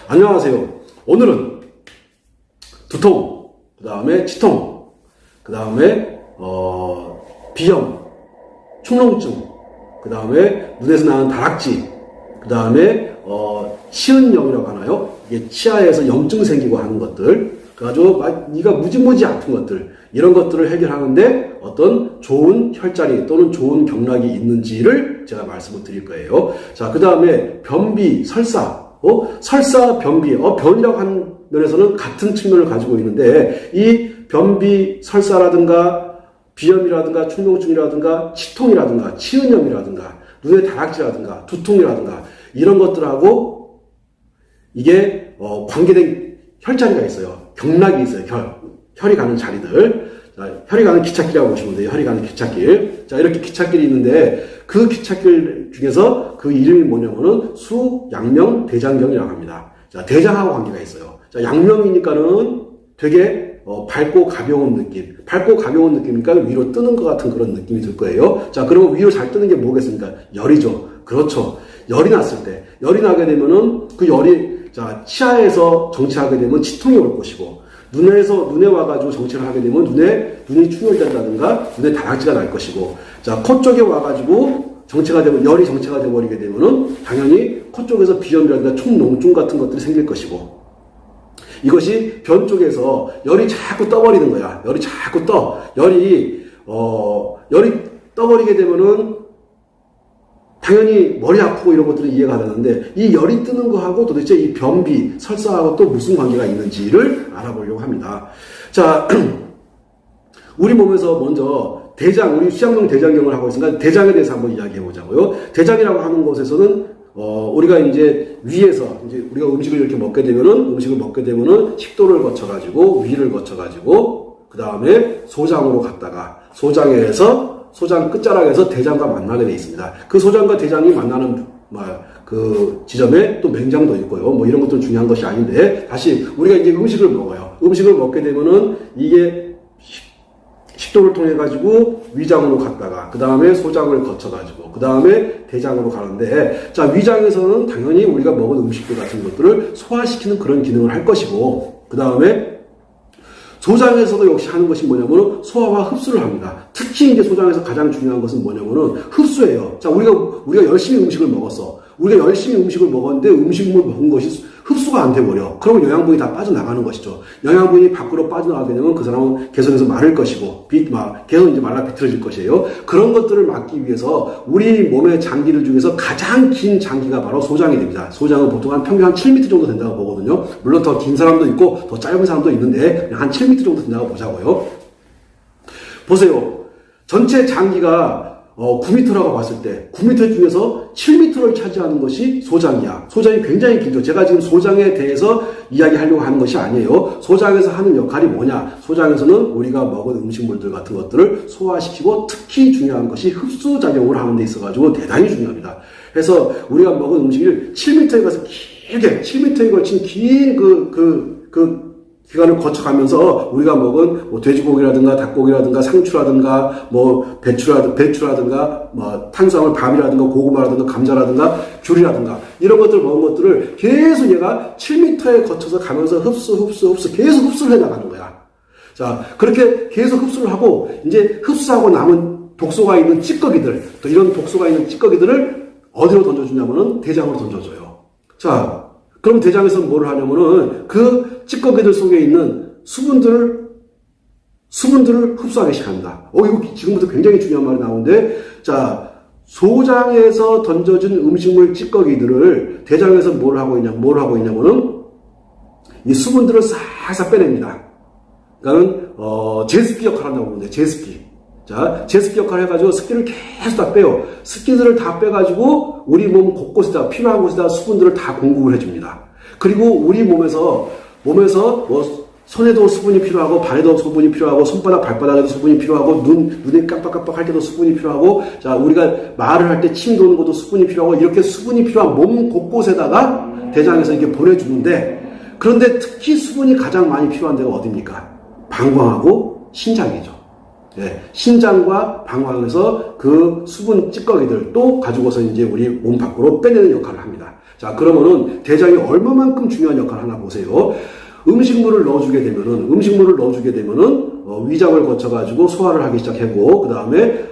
안녕하세요. 오늘은 두통, 그 다음에 치통, 그 다음에 비염, 축농증, 그 다음에 눈에서 나는 다락지, 그 다음에 치은염이라고 하나요? 이게 치아에서 염증 생기고 하는 것들, 그래가지고 이가 무지무지 아픈 것들, 이런 것들을 해결하는데 어떤 좋은 혈자리 또는 좋은 경락이 있는지를 제가 말씀을 드릴 거예요. 자, 그 다음에 변비, 설사, 설사, 변비, 변이라고 하는 면에서는 같은 측면을 가지고 있는데, 이 변비, 설사라든가, 비염이라든가, 축농증이라든가, 치통이라든가, 치은염이라든가, 눈의 다락지라든가, 두통이라든가, 이런 것들하고, 이게, 관계된 혈자리가 있어요. 경락이 있어요. 혈이 가는 자리들. 자, 혈이 가는 기찻길이라고 보시면 돼요. 혈이 가는 기찻길. 자, 이렇게 기찻길이 있는데, 그 기찻길 중에서 그 이름이 뭐냐면은 수, 양명, 대장경이라고 합니다. 자, 대장하고 관계가 있어요. 자, 양명이니까는 되게 밝고 가벼운 느낌. 밝고 가벼운 느낌이니까 위로 뜨는 것 같은 그런 느낌이 들 거예요. 자, 그러면 위로 잘 뜨는 게 뭐겠습니까? 열이죠. 그렇죠. 열이 났을 때. 열이 나게 되면은 그 열이, 자, 치아에서 정체하게 되면 치통이 올 것이고, 눈에 와가지고 정체를 하게 되면 눈이 충혈된다든가, 눈에 다락지가 날 것이고, 자, 코 쪽에 와가지고 정체가 되면, 열이 정체가 되어버리게 되면은, 당연히 코 쪽에서 비염이라든가 축농증 같은 것들이 생길 것이고, 이것이 변 쪽에서 열이 자꾸 떠버리는 거야. 열이 자꾸 떠. 열이 떠버리게 되면은, 당연히 머리 아프고 이런 것들은 이해가 되는데, 이 열이 뜨는 거하고 도대체 이 변비, 설사하고 또 무슨 관계가 있는지를 알아보려고 합니다. 자, 우리 몸에서 먼저 우리 수양명 대장경을 하고 있으니까 대장에 대해서 한번 이야기해 보자고요. 대장이라고 하는 곳에서는 우리가 이제 위에서 이제 우리가 음식을 먹게 되면은 식도를 거쳐가지고 위를 거쳐가지고 그 다음에 소장으로 갔다가 소장 끝자락에서 대장과 만나게 돼 있습니다. 그 소장과 대장이 만나는 그 지점에 또 맹장도 있고요. 뭐 이런 것도 중요한 것이 아닌데, 다시 우리가 이제 음식을 먹어요. 음식을 먹게 되면은 이게 식도를 통해 가지고 위장으로 갔다가 그 다음에 소장을 거쳐 가지고 그 다음에 대장으로 가는데, 자, 위장에서는 당연히 우리가 먹은 음식들 같은 것들을 소화시키는 그런 기능을 할 것이고, 그 다음에 소장에서도 역시 하는 것이 뭐냐면은 소화와 흡수를 합니다. 특히 이제 소장에서 가장 중요한 것은 뭐냐면은 흡수예요. 자, 우리가 열심히 음식을 먹었어. 우리가 열심히 음식을 먹었는데 음식물 먹은 것이 흡수가 안 돼버려. 그러면 영양분이 다 빠져나가는 것이죠. 영양분이 밖으로 빠져나가게 되면 그 사람은 개선해서 마를 것이고, 계속 이제 말라 비틀어질 것이에요. 그런 것들을 막기 위해서 우리 몸의 장기들 중에서 가장 긴 장기가 바로 소장이 됩니다. 소장은 보통 평균 한 7m 정도 된다고 보거든요. 물론 더 긴 사람도 있고 더 짧은 사람도 있는데 한 7m 정도 된다고 보자고요. 보세요. 전체 장기가 9m라고 봤을 때 9m 중에서 7m를 차지하는 것이 소장이야. 소장이 굉장히 길죠. 제가 지금 소장에 대해서 이야기하려고 하는 것이 아니에요. 소장에서 하는 역할이 뭐냐? 소장에서는 우리가 먹은 음식물들 같은 것들을 소화시키고, 특히 중요한 것이 흡수작용을 하는 데 있어가지고 대단히 중요합니다. 그래서 우리가 먹은 음식을 7m에 가서 길게 7m에 걸친 긴 기간을 거쳐가면서 우리가 먹은 뭐 돼지고기라든가 닭고기라든가 상추라든가 뭐 배추라든가 뭐 탄수화물 밥이라든가 고구마라든가 감자라든가 귤이라든가 이런 것들 먹은 것들을 계속 얘가 7m에 거쳐서 가면서 흡수 계속 흡수를 해 나가는 거야. 자, 그렇게 계속 흡수를 하고 이제 흡수하고 남은 독소가 있는 찌꺼기들, 또 이런 독소가 있는 찌꺼기들을 어디로 던져주냐면은 대장으로 던져줘요. 자, 그럼 대장에서 뭘 하냐면은 그 찌꺼기들 속에 있는 수분들을 흡수하게 시킵니다. 이거 지금부터 굉장히 중요한 말이 나오는데, 자, 소장에서 던져진 음식물 찌꺼기들을 대장에서 뭘 하고 있냐면은 이 수분들을 싹싹 빼냅니다. 그러니까는 제습기 역할을 한다고 보는데, 제습기. 자, 제습기 역할을 해가지고 습기를 계속 다 빼요. 습기들을 다 빼가지고 우리 몸 곳곳에다, 필요한 곳에다 수분들을 다 공급을 해줍니다. 그리고 우리 몸에서 뭐 손에도 수분이 필요하고, 발에도 수분이 필요하고, 손바닥, 발바닥에도 수분이 필요하고, 눈이 깜빡깜빡 할 때도 수분이 필요하고, 자, 우리가 말을 할 때 침 도는 것도 수분이 필요하고, 이렇게 수분이 필요한 몸 곳곳에다가 대장에서 이렇게 보내주는데, 그런데 특히 수분이 가장 많이 필요한 데가 어디입니까? 방광하고 신장이죠. 네, 신장과 방광에서 그 수분 찌꺼기들 또 가지고서 이제 우리 몸 밖으로 빼내는 역할을 합니다. 자, 자, 그러면은 대장이 얼마만큼 중요한 역할을 하나 보세요. 음식물을 넣어주게 되면은 위장을 거쳐가지고 소화를 하기 시작하고, 그 다음에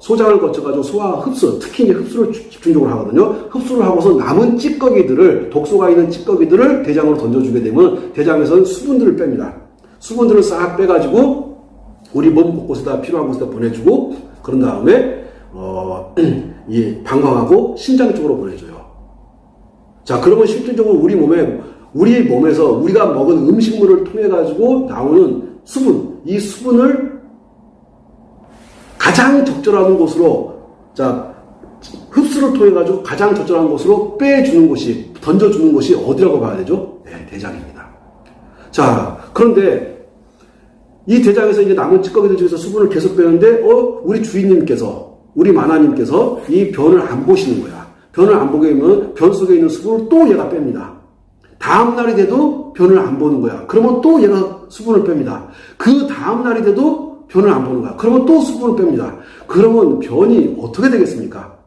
소장을 거쳐가지고 소화 흡수, 특히 이제 흡수를 집중적으로 하거든요. 흡수를 하고서 남은 찌꺼기들을, 독소가 있는 찌꺼기들을 대장으로 던져주게 되면 대장에서는 수분들을 뺍니다. 수분들을 싹 빼가지고 우리 몸 곳곳에다 필요한 곳에다 보내주고, 그런 다음에 이 방광하고 신장 쪽으로 보내줘요. 자, 그러면 실질적으로 우리 몸에서 우리가 먹은 음식물을 통해 가지고 나오는 수분, 이 수분을 가장 적절한 곳으로, 자, 흡수를 통해 가지고 가장 적절한 곳으로 빼주는 곳이, 던져주는 곳이 어디라고 봐야 되죠? 네, 대장입니다. 자, 그런데 이 대장에서 이제 남은 찌꺼기들 중에서 수분을 계속 빼는데, 우리 주인님께서, 우리 마나님께서 이 변을 안 보시는 거야. 변을 안 보게 되면 변 속에 있는 수분을 또 얘가 뺍니다. 다음 날이 돼도 변을 안 보는 거야. 그러면 또 얘가 수분을 뺍니다. 그 다음 날이 돼도 변을 안 보는 거야. 그러면 또 수분을 뺍니다. 그러면 변이 어떻게 되겠습니까?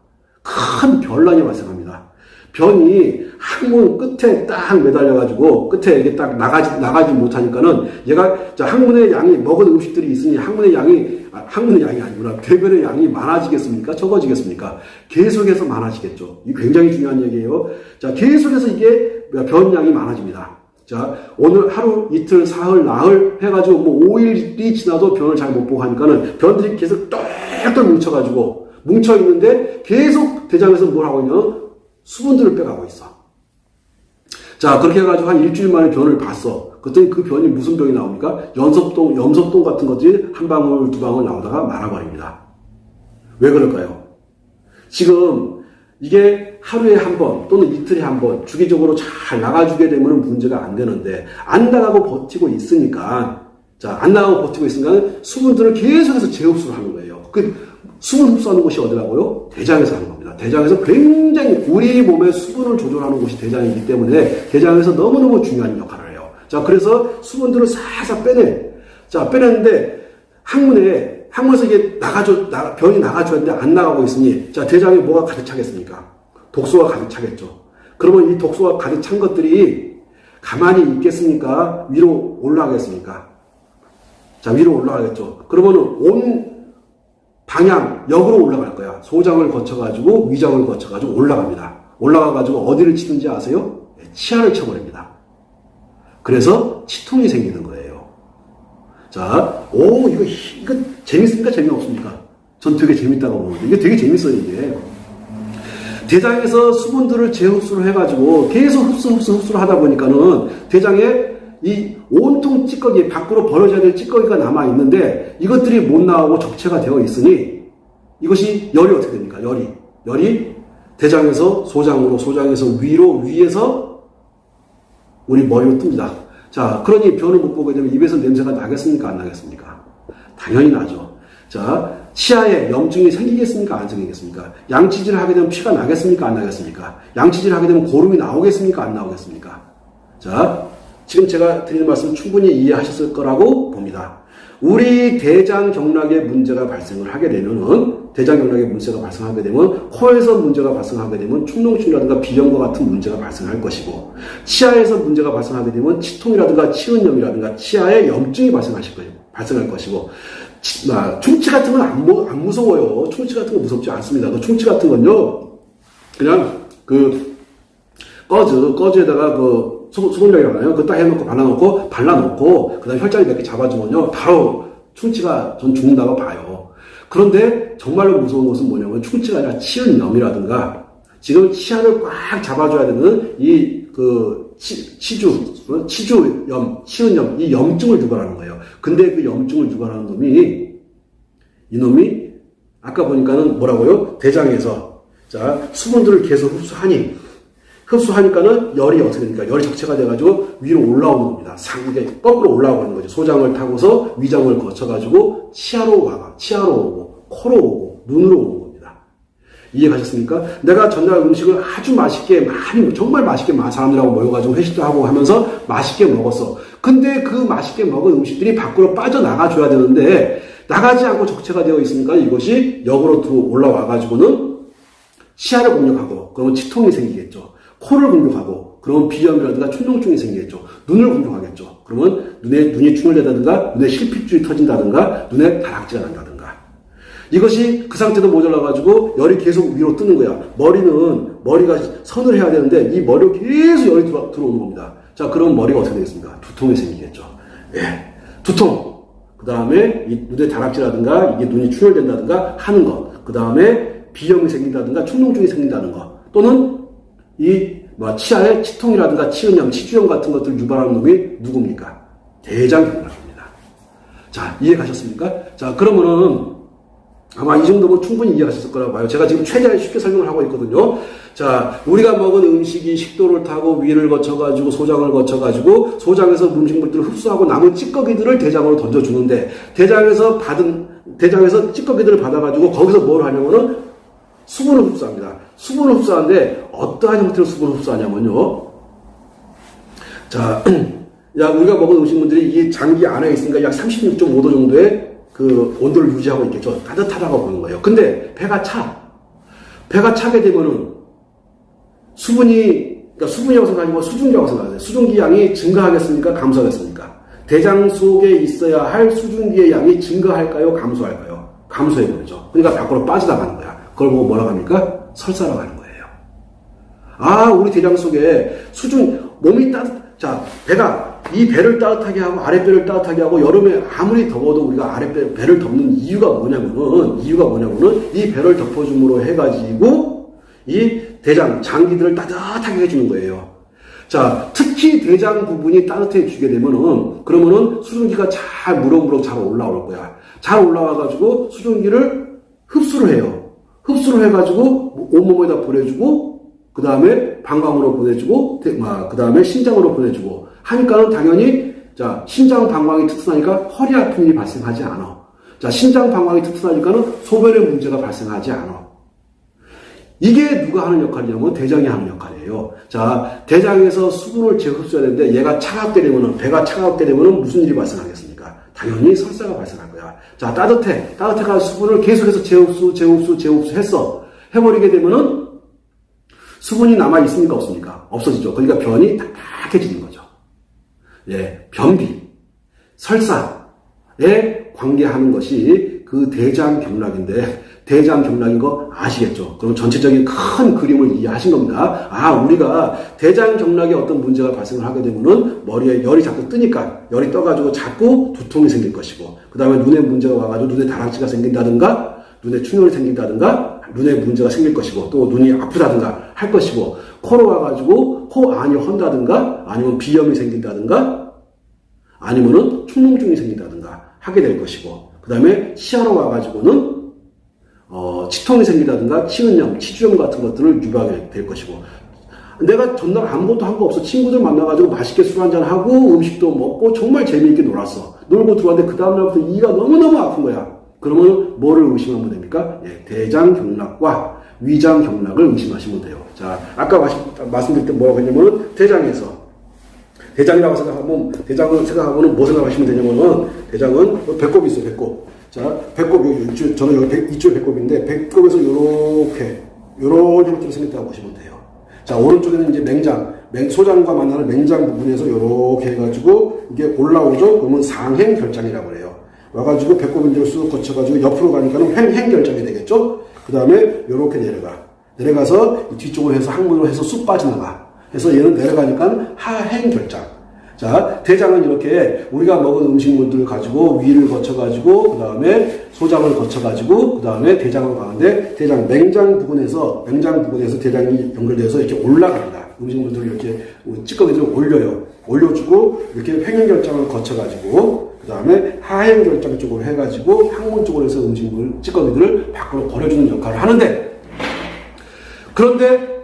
큰 변란이 발생합니다. 변이 항문 끝에 딱 매달려가지고 끝에 이게 딱 나가지 못하니까는 얘가, 자, 항문의 양이, 먹은 음식들이 있으니 항문의 양이 아니구나. 배변의 양이 많아지겠습니까? 적어지겠습니까? 계속해서 많아지겠죠. 이게 굉장히 중요한 얘기예요. 자, 계속해서 이게 변량이 많아집니다. 자, 오늘 하루, 이틀, 사흘, 나흘 해가지고 5일이 지나도 변을 잘 못 보고 하니까는 변들이 계속 똘똘 뭉쳐있는데 계속 대장에서 뭘 하고 있냐면 수분들을 빼가고 있어. 자, 그렇게 해가지고 한 일주일 만에 변을 봤어. 그랬더니 그 변이 무슨 병이 나옵니까? 염소똥 같은 것들이 한 방울, 두 방울 나오다가 말아버립니다. 왜 그럴까요? 지금 이게 하루에 한 번 또는 이틀에 한 번 주기적으로 잘 나가주게 되면 문제가 안 되는데, 안 나가고 버티고 있으니까, 자, 안 나가고 버티고 있으니까 수분들을 계속해서 재흡수를 하는 거예요. 그 수분 흡수하는 곳이 어디라고요? 대장에서 하는 겁니다. 대장에서 굉장히 우리 몸의 수분을 조절하는 곳이 대장이기 때문에 대장에서 너무너무 중요한 역할을 해요. 자, 그래서 수분들을 싹싹 빼내. 자, 빼냈는데 항문에서 이게 변이 나가줘야 되는데 안 나가고 있으니, 자, 대장에 뭐가 가득 차겠습니까? 독소가 가득 차겠죠. 그러면 이 독소가 가득 찬 것들이 가만히 있겠습니까? 위로 올라가겠습니까? 자, 위로 올라가겠죠. 그러면은 온 방향, 역으로 올라갈 거야. 소장을 거쳐가지고, 위장을 거쳐가지고 올라갑니다. 올라가가지고 어디를 치든지 아세요? 치아를 쳐버립니다. 그래서 치통이 생기는 거예요. 자, 이거 재밌습니까? 재미없습니까? 전 되게 재밌다고 보는데, 이게 되게 재밌어요, 이게. 대장에서 수분들을 재흡수를 해가지고 계속 흡수를 하다 보니까는 대장에 이 온통 찌꺼기, 밖으로 버려져야 될 찌꺼기가 남아있는데 이것들이 못 나오고 적체가 되어 있으니 이것이 열이 어떻게 됩니까? 열이 대장에서 소장으로, 소장에서 위로, 위에서 우리 머리로 뜹니다. 자, 그러니 변을 못 보게 되면 입에서 냄새가 나겠습니까? 안 나겠습니까? 당연히 나죠. 자, 치아에 염증이 생기겠습니까? 안 생기겠습니까? 양치질을 하게 되면 피가 나겠습니까? 안 나겠습니까? 양치질을 하게 되면 고름이 나오겠습니까? 안 나오겠습니까? 자, 지금 제가 드리는 말씀 충분히 이해하셨을 거라고 봅니다. 우리 대장경락에 문제가 발생을 하게 되면은, 대장경락에 문제가 발생하게 되면, 코에서 문제가 발생하게 되면 축농증이라든가 비염과 같은 문제가 발생할 것이고, 치아에서 문제가 발생하게 되면 치통이라든가 치은염이라든가 치아에 염증이 발생할 것이고, 충치 같은 건 안 무서워요. 충치 같은 건 무섭지 않습니다. 그 충치 같은 건요, 그냥 꺼즈에다가 소금장이라고 그거 딱 해놓고 발라놓고, 그 다음에 혈자리 몇 개 잡아주면요, 바로 충치가 전 죽는다고 봐요. 그런데 정말로 무서운 것은 뭐냐면 충치가 아니라 치은염이라든가, 지금 치아를 꽉 잡아줘야 되는 치주염, 치은염, 이 염증을 유발하는 거예요. 근데 그 염증을 유발하는 이놈이 아까 보니까는 뭐라고요? 대장에서, 자, 수분들을 계속 흡수하니까는 열이 어떻게 됩니까? 열이 적체가 돼가지고 위로 올라오는 겁니다. 상게 거꾸로 올라오는 거죠. 소장을 타고서 위장을 거쳐가지고 치아로 오고, 코로 오고, 눈으로 오는 겁니다. 이해가셨습니까? 내가 전날 음식을 아주 맛있게, 정말 맛있게 사람들하고 모여가지고 회식도 하고 하면서 맛있게 먹었어. 근데 그 맛있게 먹은 음식들이 밖으로 빠져나가줘야 되는데, 나가지 않고 적체가 되어 있으니까 이것이 역으로 올라와가지고는 치아를 공격하고, 그러면 치통이 생기겠죠. 코를 공격하고 그러면 비염이라든가 충농증이 생기겠죠. 눈을 공격하겠죠. 그러면 눈이 충혈된다든가 눈에 실핏줄이 터진다든가 눈에 다락지가 난다든가. 이것이 그 상태도 모자라가지고 열이 계속 위로 뜨는 거야. 머리가 선을 해야 되는데 이 머리로 계속 열이 들어오는 겁니다. 자, 그럼 머리가 어떻게 되겠습니까? 두통이 생기겠죠. 예. 두통. 그 다음에 이 눈에 다락지라든가 이게 눈이 충혈된다든가 하는 것. 그 다음에 비염이 생긴다든가 충농증이 생긴다는 것. 또는 치아에 치통이라든가 치은염, 치주염 같은 것들을 유발하는 놈이 누굽니까? 대장경락입니다. 자, 이해 가셨습니까? 자, 그러면은 아마 이 정도면 충분히 이해하셨을 거라고 봐요. 제가 지금 최대한 쉽게 설명을 하고 있거든요. 자, 우리가 먹은 음식이 식도를 타고 위를 거쳐가지고 소장을 거쳐가지고 소장에서 음식물들을 흡수하고 남은 찌꺼기들을 대장으로 던져주는데 대장에서 찌꺼기들을 받아가지고 거기서 뭘 하냐면은 수분을 흡수합니다. 수분을 흡수하는데 어떠한 형태로 수분을 흡수하냐면요. 자, 우리가 먹은 음식물들이 이 장기 안에 있으니까 약 36.5도 정도의 그 온도를 유지하고 있겠죠. 따뜻하다고 보는 거예요. 근데 배가 차게 되면은 수분이라고 생각하면 수증기라고 생각하세요. 수증기 양이 증가하겠습니까? 감소하겠습니까? 대장 속에 있어야 할 수증기의 양이 증가할까요? 감소할까요? 감소해버리죠. 그러니까 밖으로 빠져나가는 거야. 그걸 보고 뭐라고 합니까? 설사라고 하는 거예요. 아, 우리 대장 속에 몸이 이 배를 따뜻하게 하고 아랫배를 따뜻하게 하고 여름에 아무리 더워도 우리가 배를 덮는 이유가 뭐냐면은 이 배를 덮어줌으로 해가지고 이 대장, 장기들을 따뜻하게 해주는 거예요. 자, 특히 대장 부분이 따뜻해지게 되면은 그러면은 수증기가 무럭무럭 잘 올라올 거야. 잘 올라와가지고 수증기를 흡수를 해요. 흡수를 해가지고 온몸에다 보내주고 그 다음에 방광으로 보내주고 그 다음에 신장으로 보내주고 하니까는 당연히 신장 방광이 튼튼하니까 허리 아픈 일이 발생하지 않아. 자, 신장 방광이 튼튼하니까는 소변에 문제가 발생하지 않아. 이게 누가 하는 역할이냐면 대장이 하는 역할이에요. 자, 대장에서 수분을 재흡수해야 되는데 얘가 배가 차갑게 되면은 무슨 일이 발생하겠습니까? 당연히 설사가 발생할 거야. 자, 따뜻해가 수분을 계속해서 재흡수 해버리게 되면은 수분이 남아있습니까? 없습니까? 없어지죠. 그러니까 변이 딱딱해지는 거죠. 예, 변비, 설사에 관계하는 것이 그 대장경락인데, 대장경락인 거 아시겠죠? 그럼 전체적인 큰 그림을 이해하신 겁니다. 아, 우리가 대장경락에 어떤 문제가 발생을 하게 되면은 머리에 열이 자꾸 뜨니까, 열이 떠가지고 자꾸 두통이 생길 것이고, 그 다음에 눈에 문제가 와가지고 눈에 다락지가 생긴다든가, 눈에 충혈이 생긴다든가, 눈에 문제가 생길 것이고, 또 눈이 아프다든가 할 것이고, 코로 와가지고 코 안이 헌다든가, 아니면 비염이 생긴다든가, 아니면은 충농증이 생긴다든가 하게 될 것이고, 그 다음에 치아로 와가지고는 치통이 생기다든가 치은염, 치주염 같은 것들을 유발하게 될 것이고, 내가 전날 아무것도 한 거 없어. 친구들 만나가지고 맛있게 술 한잔하고 음식도 먹고 정말 재미있게 놀았어. 놀고 들어왔는데 그 다음날부터 이가 너무너무 아픈 거야. 그러면 뭐를 의심하면 됩니까? 예, 대장경락과 위장경락을 의심하시면 돼요. 자, 아까 말씀드릴 때 뭐라고 했냐면은 대장이라고 생각하면 뭐 생각하시면 되냐면은 대장은 배꼽이 있어요, 배꼽. 자, 배꼽, 저는 여기 이쪽 배꼽인데 배꼽에서 요런 형태로 생겼다고 보시면 돼요. 자, 오른쪽에는 이제 소장과 만나는 맹장 부분에서 요렇게 해가지고 이게 올라오죠? 그러면 상행결장이라고 해요. 와가지고 배꼽인대로 쑥 거쳐가지고 옆으로 가니까는 횡행결장이 되겠죠? 그 다음에 요렇게 내려가서 뒤쪽으로 해서 항문으로 해서 쑥 빠져나가. 해서 얘는 내려가니까 하행결장. 자, 대장은 이렇게 우리가 먹은 음식물들을 가지고 위를 거쳐가지고 그 다음에 소장을 거쳐가지고 그 다음에 대장으로 가는데 맹장 부분에서 대장이 연결돼서 이렇게 올라갑니다. 음식물들을 이렇게 찌꺼기들을 올려주고 이렇게 횡행결장을 거쳐가지고 그 다음에 하행결장 쪽으로 해가지고 항문 쪽으로 해서 찌꺼기들을 밖으로 버려주는 역할을 하는데, 그런데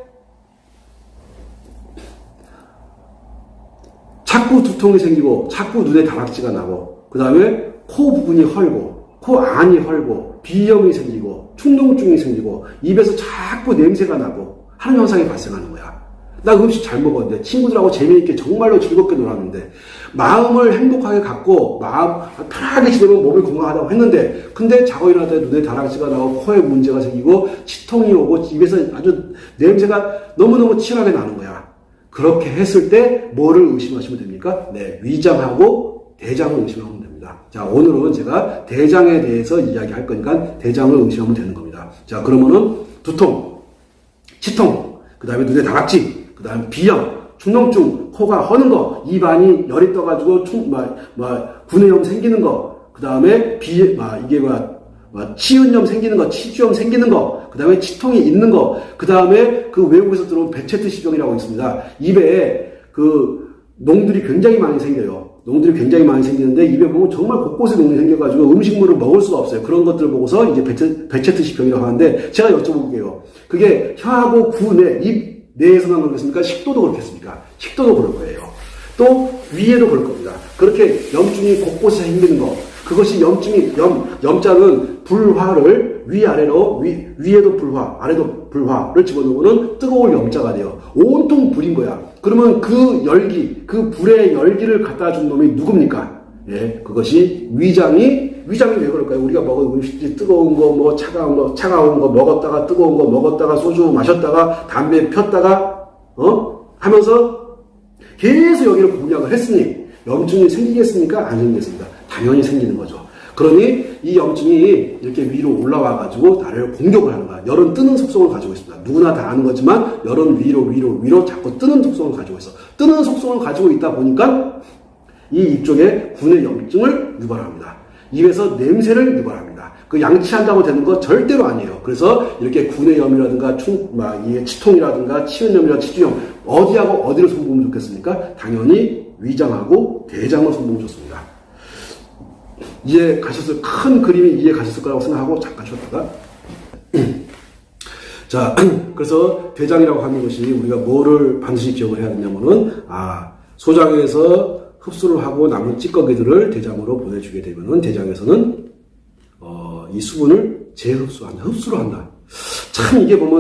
자꾸 두통이 생기고 자꾸 눈에 다락지가 나고 그 다음에 코 부분이 헐고 코 안이 헐고 비염이 생기고 충농증이 생기고 입에서 자꾸 냄새가 나고 하는 현상이 발생하는 거야. 나 음식 잘 먹었는데, 친구들하고 재미있게 정말로 즐겁게 놀았는데, 마음을 행복하게 갖고, 마음 편하게 지내면 몸이 건강하다고 했는데, 근데 자고 일어날 때 눈에 다랑치가 나고, 코에 문제가 생기고, 치통이 오고, 입에서 아주 냄새가 너무너무 치열하게 나는 거야. 그렇게 했을 때, 뭐를 의심하시면 됩니까? 네, 위장하고 대장을 의심하면 됩니다. 자, 오늘은 제가 대장에 대해서 이야기할 거니까, 대장을 의심하면 되는 겁니다. 자, 그러면은, 두통, 치통, 그 다음에 눈에 다락지, 그 다음에 비염, 축농증, 코가 허는 거, 입안이 열이 떠가지고 구내염 생기는 거, 그 다음에 치은염 생기는 거, 치주염 생기는 거, 그 다음에 치통이 있는 거, 그 다음에 그 외국에서 들어온 베체트 시병이라고 있습니다. 입에 그 농들이 굉장히 많이 생겨요. 농들이 굉장히 많이 생기는데 입에 보면 정말 곳곳에 농이 생겨가지고 음식물을 먹을 수가 없어요. 그런 것들을 보고서 이제 베체트 시병이라고 하는데 제가 여쭤볼게요. 그게 혀하고 구내, 입 내에서만 그렇겠습니까? 식도도 그렇겠습니까? 식도도 그럴 거예요. 또 위에도 그럴 겁니다. 그렇게 염증이 곳곳에 생기는 거, 그것이 염자는 불화를 위아래로, 위에도 불화, 아래도 불화를 집어넣으면 뜨거울 염자가 돼요. 온통 불인 거야. 그러면 그 열기, 그 불의 열기를 갖다 준 놈이 누굽니까? 예, 그것이 위장이 왜 그럴까요? 우리가 먹은 음식이 뜨거운 거, 차가운 거 먹었다가 뜨거운 거 먹었다가 소주 마셨다가 담배 폈다가, 하면서 계속 여기를 공략을 했으니 염증이 생기겠습니까? 안 생기겠습니까? 당연히 생기는 거죠. 그러니 이 염증이 이렇게 위로 올라와가지고 나를 공격을 하는 거야. 열은 뜨는 속성을 가지고 있습니다. 누구나 다 아는 거지만 열은 위로 자꾸 뜨는 속성을 가지고 있어. 뜨는 속성을 가지고 있다 보니까 이 입쪽에 구내 염증을 유발합니다. 입에서 냄새를 유발합니다. 그 양치한다고 되는 거 절대로 아니에요. 그래서 이렇게 구내염이라든가 치통이라든가 치은염이라든가 치주염 어디하고 어디를 손보면 좋겠습니까? 당연히 위장하고 대장을 손보면 좋습니다. 큰 그림이 이해 가셨을 거라고 생각하고 잠깐 쉬었다가 자, 그래서 대장이라고 하는 것이 우리가 뭐를 반드시 기억을 해야 되냐면은 소장에서 흡수를 하고 남은 찌꺼기들을 대장으로 보내주게 되면은 대장에서는 이 수분을 흡수를 한다. 참 이게 보면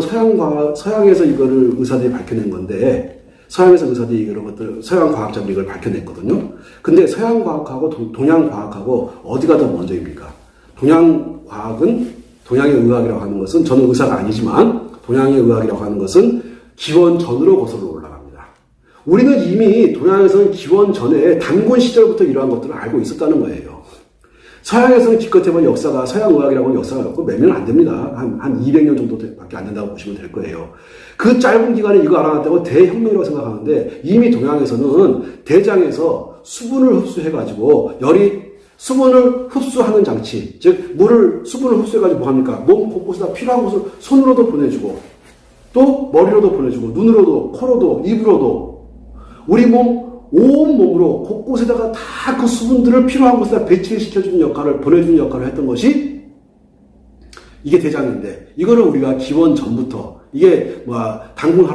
서양에서 이거를 의사들이 밝혀낸 건데 서양에서 의사들이 이런 것들 서양 과학자들이 이걸 밝혀냈거든요. 근데 서양 과학하고 동양 과학하고 어디가 더 먼저입니까? 동양 과학은 동양의 의학이라고 하는 것은 저는 의사가 아니지만 동양의 의학이라고 하는 것은 기원 전으로 거슬러 올라갑니다. 우리는 이미 동양에서는 기원 전에 단군 시절부터 이러한 것들을 알고 있었다는 거예요. 서양에서는 기껏 해본 역사가 서양 의학이라고 하는 역사가 없고 몇 년 안 됩니다. 한 200년 정도밖에 안 된다고 보시면 될 거예요. 그 짧은 기간에 이거 알아놨다고 대혁명이라고 생각하는데 이미 동양에서는 대장에서 수분을 흡수해가지고 수분을 흡수하는 장치, 즉 수분을 흡수해가지고 뭐합니까? 몸 곳곳에다 필요한 곳을 손으로도 보내주고 또 머리로도 보내주고 눈으로도 코로도 입으로도 우리 온 몸으로 곳곳에다가 다 그 수분들을 필요한 곳에다 배치를 시켜주는 역할을, 보내주는 역할을 했던 것이 이게 대장인데, 이거를 우리가 기원 전부터, 이게 당군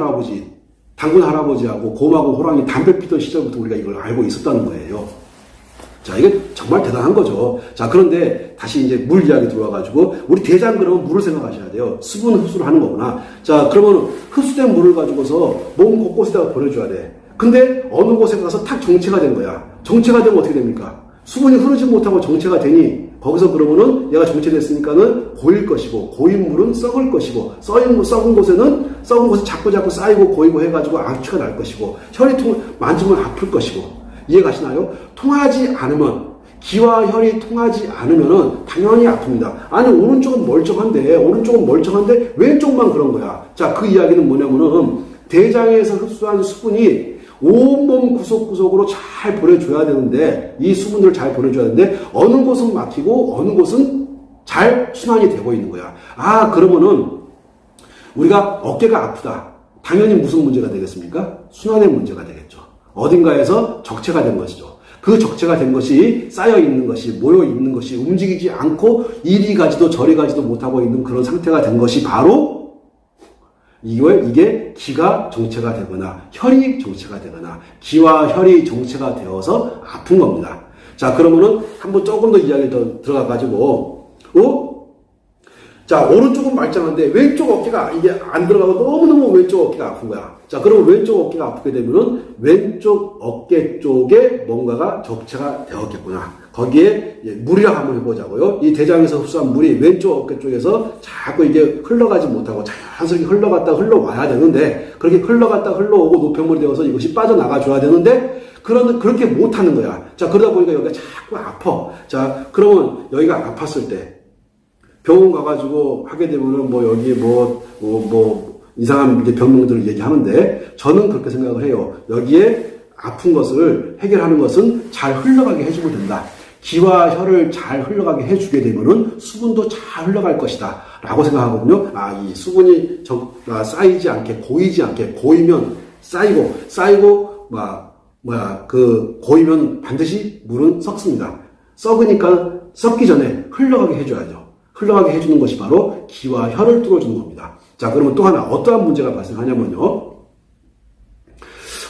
할아버지하고 곰하고 호랑이 담배 피던 시절부터 우리가 이걸 알고 있었다는 거예요. 자, 이게 정말 대단한 거죠. 자, 그런데 다시 이제 물 이야기 들어와가지고, 우리 대장 그러면 물을 생각하셔야 돼요. 수분 흡수를 하는 거구나. 자, 그러면 흡수된 물을 가지고서 몸 곳곳에다가 보내줘야 돼. 근데 어느 곳에 가서 탁 정체가 된 거야. 정체가 되면 어떻게 됩니까? 수분이 흐르지 못하고 정체가 되니 거기서 그러면은 얘가 정체됐으니까는 고일 것이고 고인 물은 썩을 것이고 썩은 곳에 자꾸 쌓이고 고이고 해가지고 악취가 날 것이고 혈이 만지면 아플 것이고 이해가시나요? 통하지 않으면 기와 혈이 통하지 않으면은 당연히 아픕니다. 아니 오른쪽은 멀쩡한데 왼쪽만 그런 거야. 자, 그 이야기는 뭐냐면은 대장에서 흡수한 수분이 온몸 구석구석으로 잘 보내줘야 되는데 이 수분들을 잘 보내줘야 되는데 어느 곳은 막히고 어느 곳은 잘 순환이 되고 있는 거야. 그러면은 우리가 어깨가 아프다. 당연히 무슨 문제가 되겠습니까? 순환의 문제가 되겠죠. 어딘가에서 적체가 된 것이죠. 그 적체가 된 것이 쌓여있는 것이 모여있는 것이 움직이지 않고 이리 가지도 저리 가지도 못하고 있는 그런 상태가 된 것이 바로 이게 기가 정체가 되거나 혈이 정체가 되거나 기와 혈이 정체가 되어서 아픈 겁니다. 자, 그러면은 한번 조금 더 이야기 더 들어가 가지고 자, 오른쪽은 말짱한데 왼쪽 어깨가 이게 안 들어가고 너무너무 왼쪽 어깨가 아픈 거야. 자, 그러면 왼쪽 어깨가 아프게 되면은 왼쪽 어깨 쪽에 뭔가가 적체가 되었겠구나. 거기에 물이라 한번 해보자고요. 이 대장에서 흡수한 물이 왼쪽 어깨 쪽에서 자꾸 이게 흘러가지 못하고 자연스럽게 흘러갔다 흘러와야 되는데, 그렇게 흘러갔다 흘러오고 노폐물이 되어서 이것이 빠져나가 줘야 되는데, 그렇게 못하는 거야. 자, 그러다 보니까 여기가 자꾸 아파. 자, 그러면 여기가 아팠을 때, 병원 가가지고 하게 되면은 여기 이상한 병명들을 얘기하는데, 저는 그렇게 생각을 해요. 여기에 아픈 것을 해결하는 것은 잘 흘러가게 해주면 된다. 기와 혈을 잘 흘러가게 해주게 되면은 수분도 잘 흘러갈 것이다. 라고 생각하거든요. 이 수분이 쌓이지 않게, 고이지 않게, 고이면 쌓이고, 고이면 반드시 물은 썩습니다. 썩으니까 썩기 전에 흘러가게 해줘야죠. 흘러가게 해주는 것이 바로 기와 혈을 뚫어주는 겁니다. 자, 그러면 또 하나 어떠한 문제가 발생하냐면요.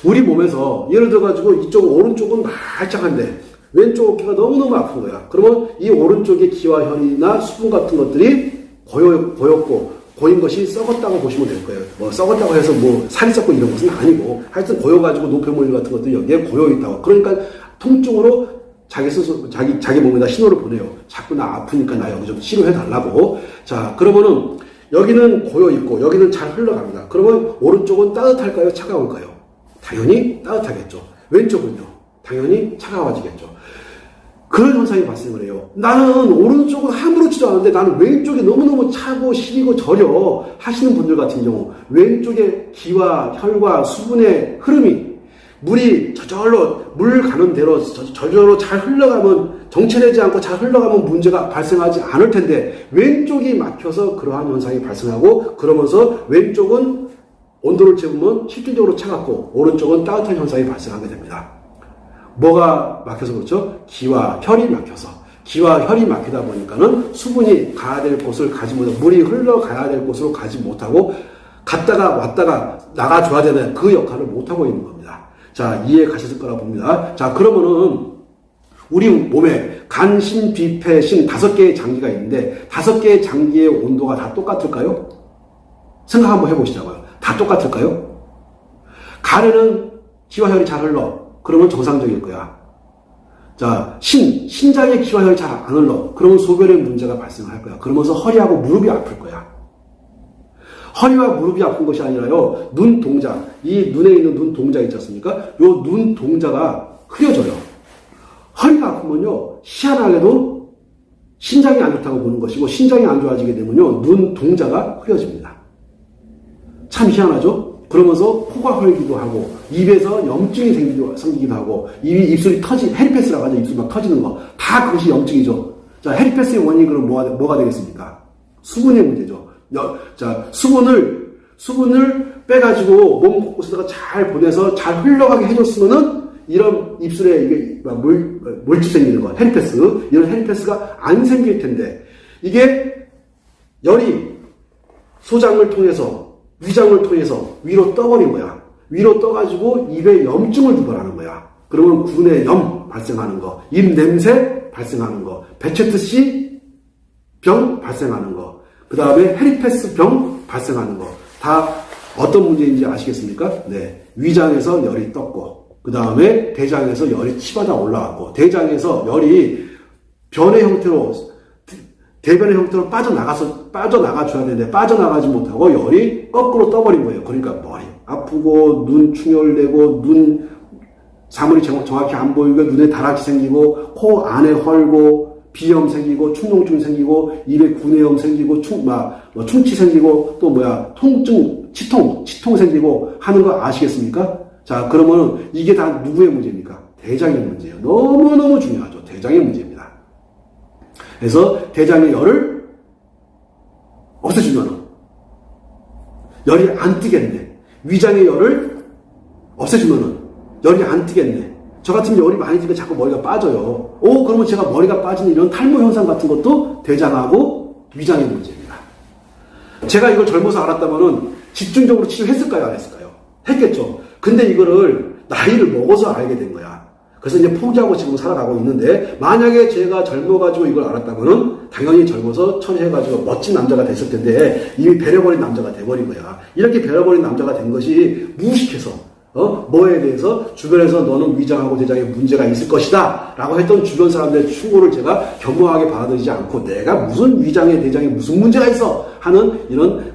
우리 몸에서 예를 들어가지고 이쪽 오른쪽은 말짱한데 왼쪽 어깨가 너무너무 아픈 거야. 그러면 이 오른쪽의 기와 혈이나 수분 같은 것들이 고였고 고인 것이 썩었다고 보시면 될 거예요. 썩었다고 해서 살이 썩고 이런 것은 아니고, 하여튼 고여가지고 노폐물 같은 것들이 여기에 고여있다고. 그러니까 통증으로 자기 몸에다 신호를 보내요. 자꾸 나 아프니까 나 여기 좀 치료해달라고. 자, 그러면은 여기는 고여있고 여기는 잘 흘러갑니다. 그러면 오른쪽은 따뜻할까요? 차가울까요? 당연히 따뜻하겠죠. 왼쪽은요? 당연히 차가워지겠죠. 그런 현상이 발생을 해요. 나는 오른쪽은 아무렇지도 않은데 나는 왼쪽이 너무너무 차고 시리고 저려 하시는 분들 같은 경우, 왼쪽에 기와 혈과 수분의 흐름이, 물이 저절로 물 가는 대로 저절로 잘 흘러가면, 정체되지 않고 잘 흘러가면 문제가 발생하지 않을 텐데, 왼쪽이 막혀서 그러한 현상이 발생하고, 그러면서 왼쪽은 온도를 재보면 실질적으로 차갑고 오른쪽은 따뜻한 현상이 발생하게 됩니다. 뭐가 막혀서 그렇죠? 기와 혈이 막혀서. 기와 혈이 막히다 보니까는 수분이 가야 될 곳을 가지 못하고, 물이 흘러가야 될 곳으로 가지 못하고, 갔다가 왔다가 나가줘야 되는 그 역할을 못하고 있는 겁니다. 자, 이해 가셨을 거라 봅니다. 자, 그러면은 우리 몸에 간, 신, 비, 폐, 신 5개의 장기가 있는데 5개의 장기의 온도가 다 똑같을까요? 생각 한번 해보시자고요. 다 똑같을까요? 간에는 기와 혈이 잘 흘러. 그러면 정상적일 거야. 자, 신장에 기와 혈이 잘 안 흘러. 그러면 소변에 문제가 발생할 거야. 그러면서 허리하고 무릎이 아플 거야. 허리와 무릎이 아픈 것이 아니라요, 눈 동자, 이 눈에 있는 눈 동자 있지 않습니까? 요 눈 동자가 흐려져요. 허리가 아프면요, 희한하게도 신장이 안 좋다고 보는 것이고, 신장이 안 좋아지게 되면요, 눈 동자가 흐려집니다. 참 희한하죠? 그러면서 코가 헐기도 하고, 입에서 염증이 생기기도 하고, 입술이 헤르페스라고 하죠. 입술이 막 터지는 거. 다 그것이 염증이죠. 자, 헤르페스의 원인이 그럼 뭐가 되겠습니까? 수분의 문제죠. 자, 수분을 빼가지고 몸 곳곳에다가 잘 보내서 잘 흘러가게 해줬으면은 이런 입술에 이게 물집 생기는 거, 헤르페스, 이런 헤르페스가 안 생길 텐데, 이게 열이 소장을 통해서, 위장을 통해서 위로 떠버린 거야. 위로 떠가지고 입에 염증을 유발하는 거야. 그러면 구내 염 발생하는 거, 입 냄새 발생하는 거, 베체트씨 병 발생하는 거, 그 다음에 헤르페스 병 발생하는 거, 다 어떤 문제인지 아시겠습니까? 네. 위장에서 열이 떴고, 그 다음에 대장에서 열이 치받아 올라왔고, 대장에서 열이 변의 형태로, 대변의 형태로 빠져나가줘야 되는데, 빠져나가지 못하고 열이 거꾸로 떠버린 거예요. 그러니까 머리 아프고, 눈 충혈되고, 사물이 정확히 안 보이고, 눈에 다락이 생기고, 코 안에 헐고, 비염 생기고, 충농증 생기고, 입에 구내염 생기고, 충치 생기고, 또 통증, 치통 생기고 하는 거 아시겠습니까? 자, 그러면 이게 다 누구의 문제입니까? 대장의 문제예요. 너무너무 중요하죠. 대장의 문제입니다. 그래서 대장의 열을 없애주면은 열이 안 뜨겠네. 위장의 열을 없애주면은 열이 안 뜨겠네. 저 같으면 열이 많이 뜨면 자꾸 머리가 빠져요. 그러면 제가 머리가 빠지는 이런 탈모 현상 같은 것도 대장하고 위장의 문제입니다. 제가 이걸 젊어서 알았다면은 집중적으로 치료했을까요? 안 했을까요? 했겠죠. 근데 이거를 나이를 먹어서 알게 된 거야. 그래서 이제 포기하고 지금 살아가고 있는데, 만약에 제가 젊어가지고 이걸 알았다면은 당연히 젊어서 처리해가지고 멋진 남자가 됐을 텐데 이미 배려버린 남자가 돼버린 거야. 이렇게 배려버린 남자가 된 것이 무식해서 뭐에 대해서 주변에서 너는 위장하고 대장에 문제가 있을 것이다 라고 했던 주변 사람들의 충고를 제가 겸허하게 받아들이지 않고 내가 무슨 위장에 대장에 무슨 문제가 있어 하는 이런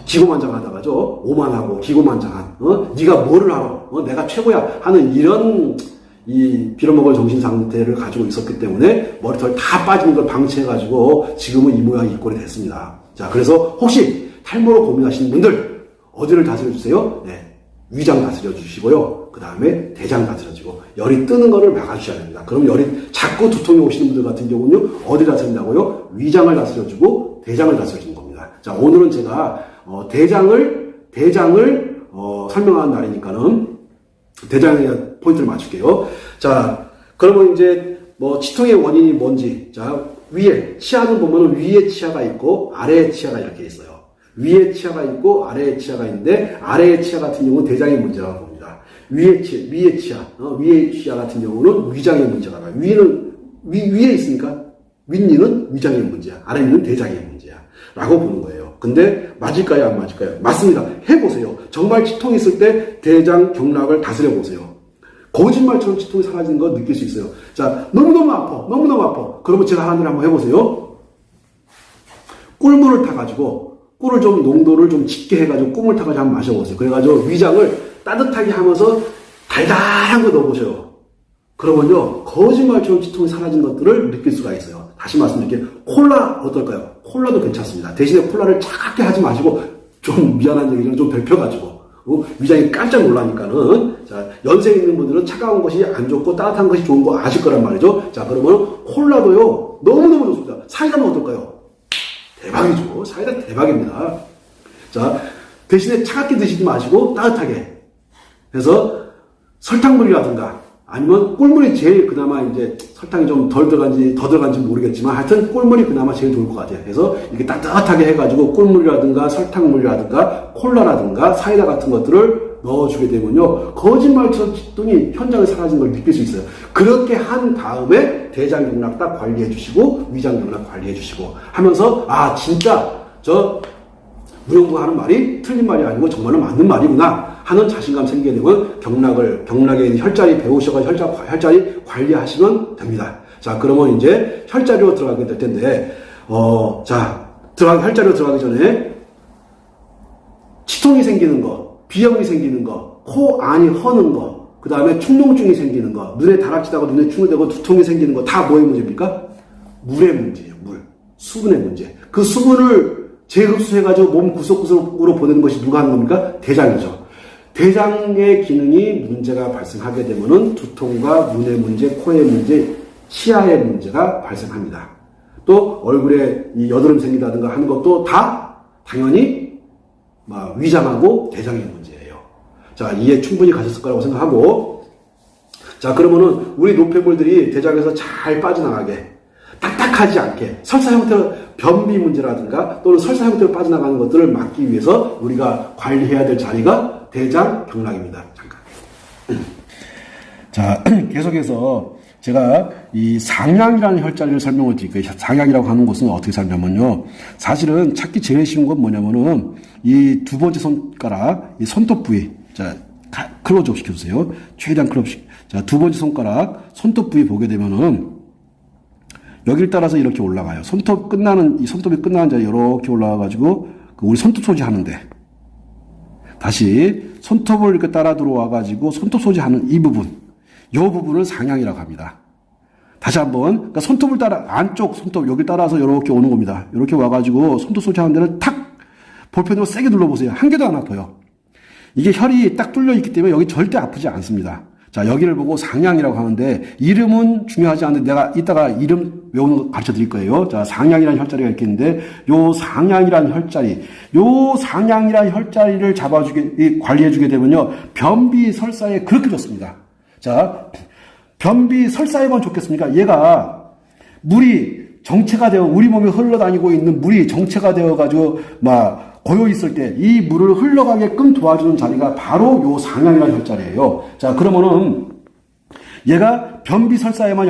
기고만장하다가죠. 오만하고 기고만장한 네가 뭐를 알아? 내가 최고야 하는 이런 이 빌어먹을 정신 상태를 가지고 있었기 때문에 머리털 다 빠지는 걸 방치해가지고 지금은 이 모양 이 꼴이 됐습니다. 자, 그래서 혹시 탈모로 고민하시는 분들 어디를 다스려 주세요? 네, 위장 다스려 주시고요. 그 다음에 대장 다스려주고 열이 뜨는 거를 막아주셔야 됩니다. 그럼 열이 자꾸 두통이 오시는 분들 같은 경우는요, 어디 다스린다고요? 위장을 다스려주고 대장을 다스려주는 겁니다. 자, 오늘은 제가 대장을 설명하는 날이니까는 대장에 포인트를 맞출게요. 자, 그러면 이제 치통의 원인이 뭔지, 자, 위에 치아는 보면은 위에 치아가 있고 아래에 치아가 이렇게 있어요. 위에 치아가 있고 아래에 치아가 있는데 아래의 치아 같은 경우는 대장의 문제라고 봅니다. 위에 치아 같은 경우는 위장의 문제가 나요. 위에 있으니까 윗니는 위장의 문제야. 아랫니는 대장의 문제야. 라고 보는 거예요. 근데 맞을까요? 안 맞을까요? 맞습니다. 해보세요. 정말 치통이 있을 때 대장 경락을 다스려 보세요. 거짓말처럼 치통이 사라지는 거 느낄 수 있어요. 자, 너무너무 아파. 그러면 제가 하는 대로 한번 해보세요. 꿀물을 타가지고 꿀을 좀 농도를 좀 짙게 해가지고 꿀물 타가지고 한번 마셔보세요. 그래가지고 위장을 따뜻하게 하면서 달달한 거 넣어보세요. 그러면요, 거짓말처럼 치통이 사라진 것들을 느낄 수가 있어요. 다시 말씀드릴게요. 콜라 어떨까요? 콜라도 괜찮습니다. 대신에 콜라를 차갑게 하지 마시고, 좀 미안한 얘기지만 좀 데펴가지고, 위장이 깜짝 놀라니까는, 자, 연세 있는 분들은 차가운 것이 안 좋고 따뜻한 것이 좋은 거 아실 거란 말이죠. 자, 그러면 콜라도요, 너무너무 좋습니다. 사이다는 어떨까요? 대박이죠. 사이다 대박입니다. 자, 대신에 차갑게 드시지 마시고 따뜻하게. 그래서 설탕물이라든가 아니면 꿀물이 제일 그나마 이제 설탕이 좀 덜 들어간지 더 들어간지 모르겠지만 하여튼 꿀물이 그나마 제일 좋을 것 같아요. 그래서 이렇게 따뜻하게 해가지고 꿀물이라든가 설탕물이라든가 콜라라든가 사이다 같은 것들을 넣어주게 되면요, 거짓말처럼 치통이 현장에 사라진 걸 느낄 수 있어요. 그렇게 한 다음에 대장 경락 딱 관리해 주시고 위장 경락 관리해 주시고 하면서 진짜 저 무용부 하는 말이 틀린 말이 아니고 정말로 맞는 말이구나 하는 자신감 생기게 되면 경락에 있는 혈자리 배우셔서 혈자리 관리하시면 됩니다. 자, 그러면 이제 혈자리로 들어가게 될 텐데, 혈자리로 들어가기 전에 치통이 생기는 거, 비염이 생기는 거, 코 안이 허는 거, 그 다음에 축농증이 생기는 거, 눈에 다락지다가 눈에 충이 되고 두통이 생기는 거 다 뭐의 문제입니까? 물의 문제예요. 수분의 문제. 그 수분을 재흡수해가지고 몸 구석구석으로 보내는 것이 누가 하는 겁니까? 대장이죠. 대장의 기능이 문제가 발생하게 되면은 두통과 눈의 문제, 코의 문제, 치아의 문제가 발생합니다. 또 얼굴에 이 여드름 생기다든가 하는 것도 다 당연히 위장하고 대장의 문제예요. 자, 이해 충분히 가셨을 거라고 생각하고, 자, 그러면은 우리 노폐물들이 대장에서 잘 빠져나가게, 딱딱하지 않게 설사 형태로 변비 문제라든가 또는 설사 형태로 빠져나가는 것들을 막기 위해서 우리가 관리해야 될 자리가 대장 경락입니다. 잠깐. 자, 계속해서 제가 이 상향이라는 혈자리를 설명을 드릴게요. 상향이라고 하는 것은 어떻게 살냐면요, 사실은 찾기 제일 쉬운 건 뭐냐면은 이 두 번째 손가락, 이 손톱 부위, 자, 클로즈업 시켜주세요. 최대한 클로즈업. 자, 두 번째 손가락 손톱 부위 보게 되면은 여기를 따라서 이렇게 올라가요. 손톱이 끝나는 자리 이렇게 올라와가지고, 우리 손톱 소지하는데, 다시 손톱을 이렇게 따라 들어와가지고 손톱 소지하는 이 부분, 이 부분을 상향이라고 합니다. 다시 한번, 그러니까 손톱을 따라, 안쪽 손톱, 여기 따라서 이렇게 오는 겁니다. 이렇게 와가지고 손톱 소지하는 데를 탁, 볼펜으로 세게 눌러보세요. 한 개도 안 아파요. 이게 혈이 딱 뚫려 있기 때문에 여기 절대 아프지 않습니다. 자, 여기를 보고 상향이라고 하는데, 이름은 중요하지 않은데 내가 이따가 이름 외우는 거 가르쳐 드릴 거예요. 자, 상향이라는 혈자리가 이렇게 있는데, 요 상향이라는 혈자리를 관리해주게 되면요, 변비 설사에 그렇게 좋습니다. 자, 변비 설사에만 좋겠습니까? 얘가 물이 정체가 되어, 우리 몸에 흘러다니고 있는 물이 정체가 되어가지고 고여 있을 때 이 물을 흘러가게끔 도와주는 자리가 바로 요 상향이라는 혈자리예요. 자, 그러면은 얘가 변비 설사에만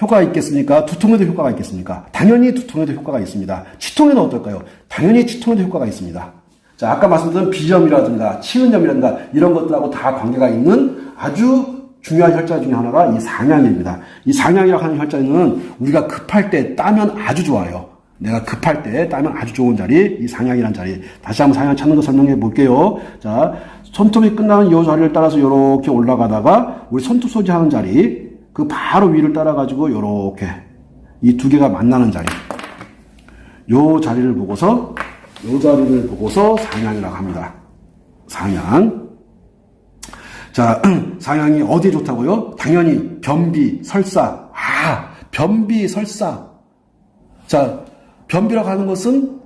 효과가 있겠습니까? 두통에도 효과가 있겠습니까? 당연히 두통에도 효과가 있습니다. 치통에는 어떨까요? 당연히 치통에도 효과가 있습니다. 자, 아까 말씀드린 비염이라든가 치은염이라든가 이런 것들하고 다 관계가 있는 아주 중요한 혈자 중에 하나가 이 상향입니다. 이 상향이라고 하는 혈자는 우리가 급할 때 따면 아주 좋아요. 내가 급할 때 따면 아주 좋은 자리, 이 상향이라는 자리. 다시 한번 상향 찾는 거 설명해 볼게요. 자, 손톱이 끝나는 이 자리를 따라서 이렇게 올라가다가 우리 손톱 소지하는 자리, 그 바로 위를 따라가지고 이렇게 이 두 개가 만나는 자리. 요 자리를 보고서 상향이라고 합니다. 상향. 자, 상향이 어디에 좋다고요? 당연히 변비, 설사. 변비, 설사. 자, 변비라고 하는 것은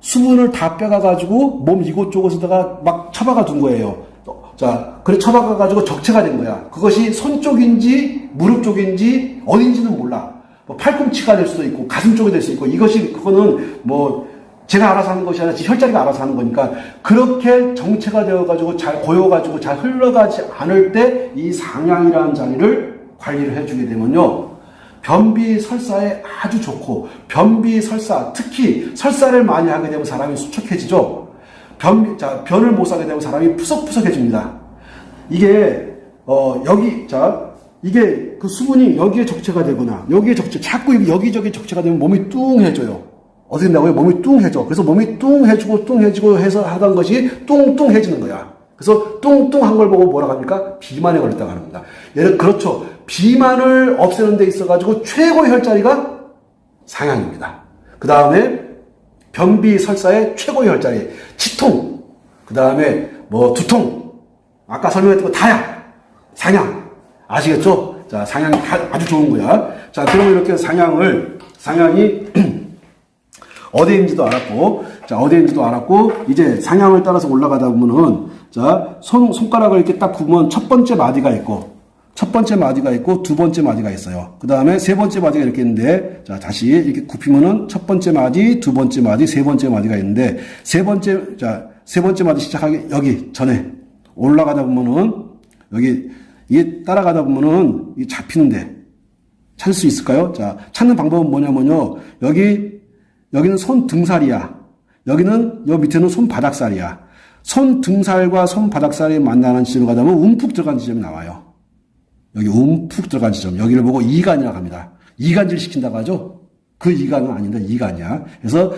수분을 다 빼가가지고 몸 이곳저곳에다가 막 처박아 둔 거예요. 자, 그래 처박아가지고 적체가 된 거야. 그것이 손 쪽인지 무릎 쪽인지 어딘지는 몰라. 뭐 팔꿈치가 될 수도 있고 가슴 쪽이 될 수 있고 그거는 뭐 제가 알아서 하는 것이 아니라 혈자리가 알아서 하는 거니까 그렇게 정체가 되어가지고 잘 고여가지고 잘 흘러가지 않을 때 이 상향이라는 자리를 관리를 해주게 되면요. 변비 설사에 아주 좋고 변비 설사 특히 설사를 많이 하게 되면 사람이 수척해지죠. 변을 못 사게 되면 사람이 푸석푸석해집니다. 이게 이게 그 수분이 여기에 적체가 되거나 여기에 자꾸 여기저기 적체가 되면 몸이 뚱해져요. 어떻게 된다고요? 몸이 뚱해져. 그래서 몸이 뚱해지고 해서 하던 것이 뚱뚱해지는 거야. 그래서 뚱뚱한 걸 보고 뭐라고 합니까? 비만에 걸렸다고 합니다. 그렇죠. 비만을 없애는 데 있어가지고 최고의 혈자리가 상향입니다. 그 다음에 변비 설사의 최고의 혈자리, 치통. 그 다음에 두통. 아까 설명했던 거 다야. 상향. 아시겠죠? 자, 상향이 아주 좋은 거야. 자, 그러면 이렇게 상향이 어디인지도 알았고, 이제 상향을 따라서 올라가다 보면은, 자, 손가락을 이렇게 딱 굽으면 첫 번째 마디가 있고, 두 번째 마디가 있어요. 그 다음에 세 번째 마디가 이렇게 있는데, 자, 다시 이렇게 굽히면은 첫 번째 마디, 두 번째 마디, 세 번째 마디가 있는데, 세 번째 마디 시작하기, 여기 전에 올라가다 보면은, 이게 따라가다 보면은, 이게 잡히는데, 찾을 수 있을까요? 자, 찾는 방법은 뭐냐면요. 여기는 손 등살이야. 여기는, 요 밑에는 손바닥살이야. 손 등살과 손바닥살이 만나는 지점을 가다 보면 움푹 들어간 지점이 나와요. 여기 움푹 들어간 지점. 여기를 보고 이간이라고 합니다. 이간질 시킨다고 하죠? 그 이간은 아닌데 이간이야. 그래서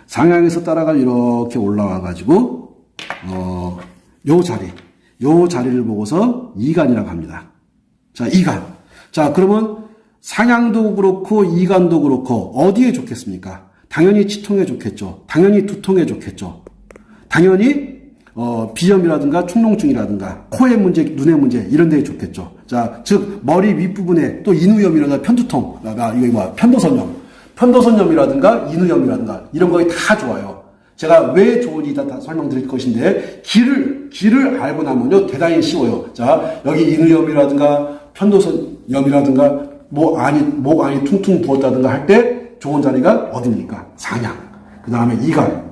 상향에서 따라가 이렇게 올라와가지고, 요 자리를 보고서 이간이라고 합니다. 자, 이간. 자, 그러면 상향도 그렇고 이간도 그렇고 어디에 좋겠습니까? 당연히 치통에 좋겠죠. 당연히 두통에 좋겠죠. 당연히 비염이라든가 축농증이라든가 코의 문제, 눈의 문제 이런 데에 좋겠죠. 자, 즉 머리 윗부분에 또 인후염이라든가 편두통, 편도선염이라든가 인후염이라든가 이런 거에 다 좋아요. 제가 왜 좋은지 다 설명드릴 것인데 길을 알고 나면요 대단히 쉬워요. 자, 여기 인후염이라든가 편도선염이라든가 목 안이 퉁퉁 부었다든가 할 때 좋은 자리가 어디입니까? 상향. 그 다음에 이간.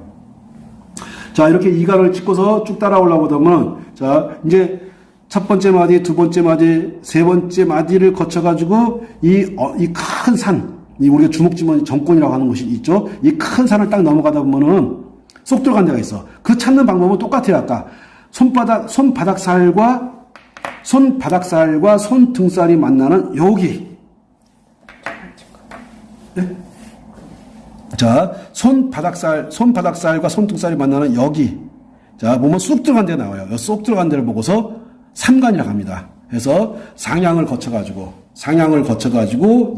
자, 이렇게 이간을 찍고서 쭉 따라 올라오다 보면, 자, 이제 첫 번째 마디, 두 번째 마디, 세 번째 마디를 거쳐가지고, 이 큰 산, 우리가 주먹지문 정권이라고 하는 곳이 있죠? 이 큰 산을 딱 넘어가다 보면은 쏙 들어간 데가 있어. 그 찾는 방법은 똑같아요, 아까. 손바닥살과 손등살이 만나는 여기. 네? 자, 손바닥살과 손등살이 만나는 여기. 자, 보면 쑥 들어간 데 나와요. 쏙 들어간 데를 보고서 삼간이라고 합니다. 그래서 상향을 거쳐가지고,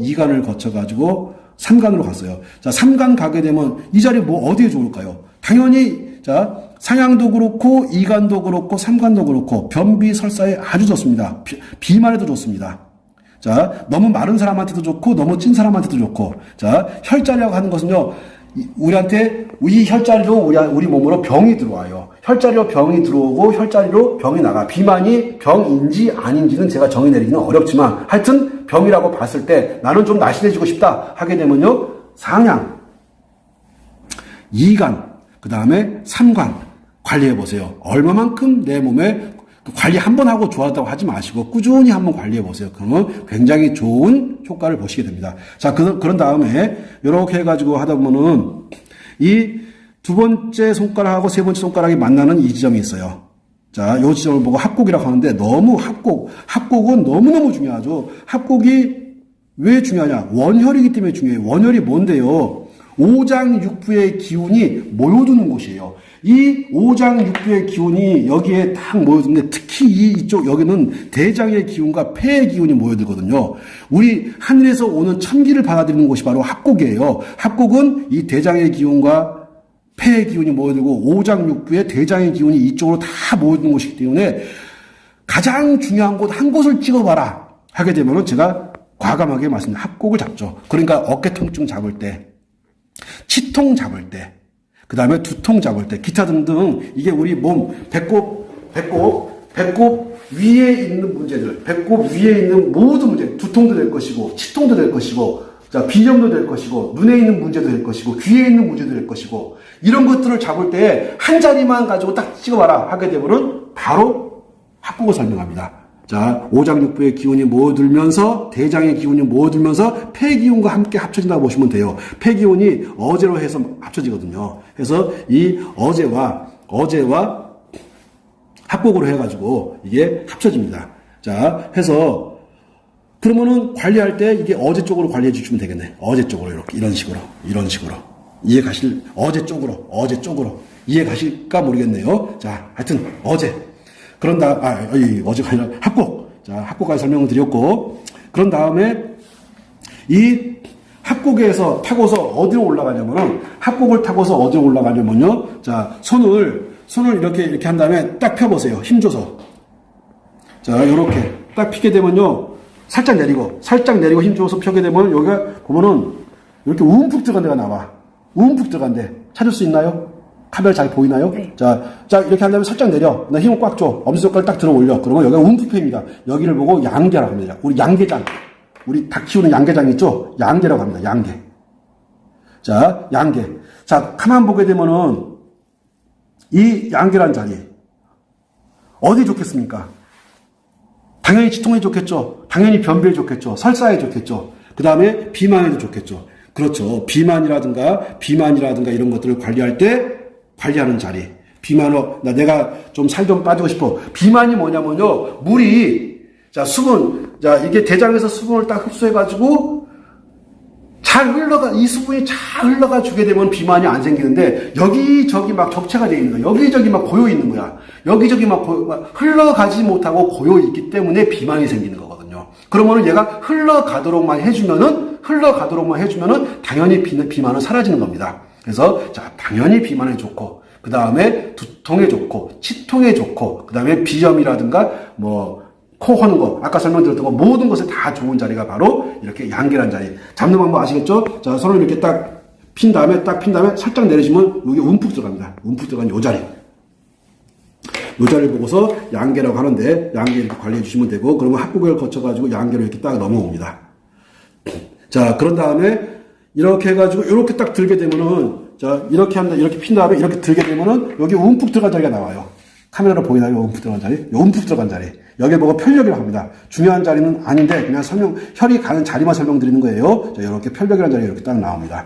이간을 거쳐가지고, 삼간으로 갔어요. 자, 삼간 가게 되면 이 자리 어디에 좋을까요? 당연히, 자, 상향도 그렇고, 이간도 그렇고, 삼간도 그렇고, 변비 설사에 아주 좋습니다. 비만에도 좋습니다. 자, 너무 마른 사람한테도 좋고, 너무 찐 사람한테도 좋고. 자, 혈자리라고 하는 것은요, 우리한테, 이 혈자리로 우리 몸으로 병이 들어와요. 혈자리로 병이 들어오고, 혈자리로 병이 나가. 비만이 병인지 아닌지는 제가 정의 내리기는 어렵지만, 하여튼 병이라고 봤을 때 나는 좀 날씬해지고 싶다 하게 되면요, 상향, 이간, 그 다음에 삼간 관리해 보세요. 얼마만큼 내 몸에 관리 한 번 하고 좋았다고 하지 마시고 꾸준히 한번 관리해 보세요. 그러면 굉장히 좋은 효과를 보시게 됩니다. 자, 그런 다음에 이렇게 해가지고 하다 보면은 이 두 번째 손가락하고 세 번째 손가락이 만나는 이 지점이 있어요. 자, 이 지점을 보고 합곡이라고 하는데 너무 합곡은 너무너무 중요하죠. 합곡이 왜 중요하냐? 원혈이기 때문에 중요해요. 원혈이 뭔데요? 오장육부의 기운이 모여드는 곳이에요. 이 오장육부의 기운이 여기에 딱 모여드는데 특히 이쪽 여기는 대장의 기운과 폐의 기운이 모여들거든요. 우리 하늘에서 오는 천기를 받아들이는 곳이 바로 합곡이에요. 합곡은 이 대장의 기운과 폐의 기운이 모여들고 오장육부의 대장의 기운이 이쪽으로 다 모여드는 곳이기 때문에 가장 중요한 곳 한 곳을 찍어봐라 하게 되면은 제가 과감하게 말씀드립니다. 합곡을 잡죠. 그러니까 어깨 통증 잡을 때, 치통 잡을 때, 그 다음에 두통 잡을 때, 기타 등등 이게 우리 몸 배꼽 위에 있는 문제들, 배꼽 위에 있는 모든 문제, 두통도 될 것이고, 치통도 될 것이고, 자, 비염도 될 것이고, 눈에 있는 문제도 될 것이고, 귀에 있는 문제도 될 것이고, 이런 것들을 잡을 때 한 자리만 가지고 딱 찍어봐라 하게 되면은 바로 합곡을 설명합니다. 자, 오장육부의 기운이 모여들면서 대장의 기운이 모여들면서 폐기운과 함께 합쳐진다고 보시면 돼요. 폐기운이 어제로 해서 합쳐지거든요. 그래서 이 어제와 합곡으로 해가지고 이게 합쳐집니다. 자, 해서 그러면은 관리할 때 이게 어제 쪽으로 관리해 주시면 되겠네. 어제 쪽으로 이렇게 이런 식으로 이해 가실 어제 쪽으로 이해 가실까 모르겠네요. 자, 하여튼 어제가 아니라 합곡. 자, 합곡까지 설명을 드렸고, 그런 다음에 이 합곡에서 타고서 어디로 올라가냐면은, 합곡을 타고서 어디로 올라가냐면요. 자, 손을 이렇게 한 다음에 딱 펴보세요. 힘줘서. 자, 요렇게 딱 피게 되면요. 살짝 내리고 힘줘서 펴게 되면 여기가 보면은 이렇게 움푹 들어간 데가 나와. 움푹 들어간 데. 찾을 수 있나요? 카메라 잘 보이나요? 네. 자, 이렇게 한 다음에 살짝 내려. 나 힘을 꽉 줘. 엄지손가락 딱 들어 올려. 그러면 여기가 움푹입니다. 여기를 보고 양계라고 합니다. 우리 양계장. 우리 닭 키우는 양계장 있죠? 양계라고 합니다. 양계. 자, 양계. 자, 가만 보게 되면은 이 양계란 자리. 어디 좋겠습니까? 당연히 치통에 좋겠죠. 당연히 변비에 좋겠죠. 설사에 좋겠죠. 그 다음에 비만에도 좋겠죠. 그렇죠. 비만이라든가 이런 것들을 관리할 때 관리하는 자리. 내가 좀 살 좀 빠지고 싶어. 비만이 뭐냐면요. 물이, 자, 수분, 자, 이게 대장에서 수분을 딱 흡수해가지고 이 수분이 잘 흘러가 주게 되면 비만이 안 생기는데 여기저기 막 적체가 되어 있는 거야. 여기저기 막 고여 있는 거야. 여기저기 막 흘러가지 못하고 고여 있기 때문에 비만이 생기는 거거든요. 그러면은 얘가 흘러가도록만 해주면은 당연히 비만은 사라지는 겁니다. 그래서 자, 당연히 비만에 좋고, 그 다음에 두통에 좋고, 치통에 좋고, 그 다음에 비염이라든가 코 허는 거, 아까 설명드렸던 거 모든 것에 다 좋은 자리가 바로 이렇게 양계란 자리. 잡는 방법 아시겠죠? 자, 손을 이렇게 딱 핀 다음에 살짝 내리시면 여기 움푹 들어갑니다. 움푹 들어간 요 자리. 요 자리를 보고서 양계라고 하는데, 양계 이렇게 관리해 주시면 되고, 그러면 합곡을 거쳐가지고 양계로 이렇게 딱 넘어옵니다. 자, 그런 다음에 이렇게 해가지고 이렇게 딱 들게 되면은, 자, 이렇게 핀 다음에 이렇게 들게 되면은 여기 움푹 들어간 자리가 나와요. 카메라로 보이나요? 움푹 들어간 자리? 움푹 들어간 자리. 여기를 보고 편력이라고 합니다. 중요한 자리는 아닌데 그냥 혈이 가는 자리만 설명드리는 거예요. 자, 이렇게 편력이라는 자리가 이렇게 딱 나옵니다.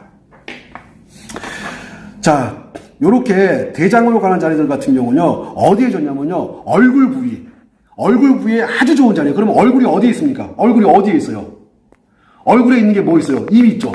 자, 요렇게 대장으로 가는 자리들 같은 경우는요, 어디에 좋냐면요, 얼굴 부위에 아주 좋은 자리예요. 그러면 얼굴이 어디에 있습니까? 얼굴이 어디에 있어요? 얼굴에 있는 게 뭐 있어요? 입 있죠?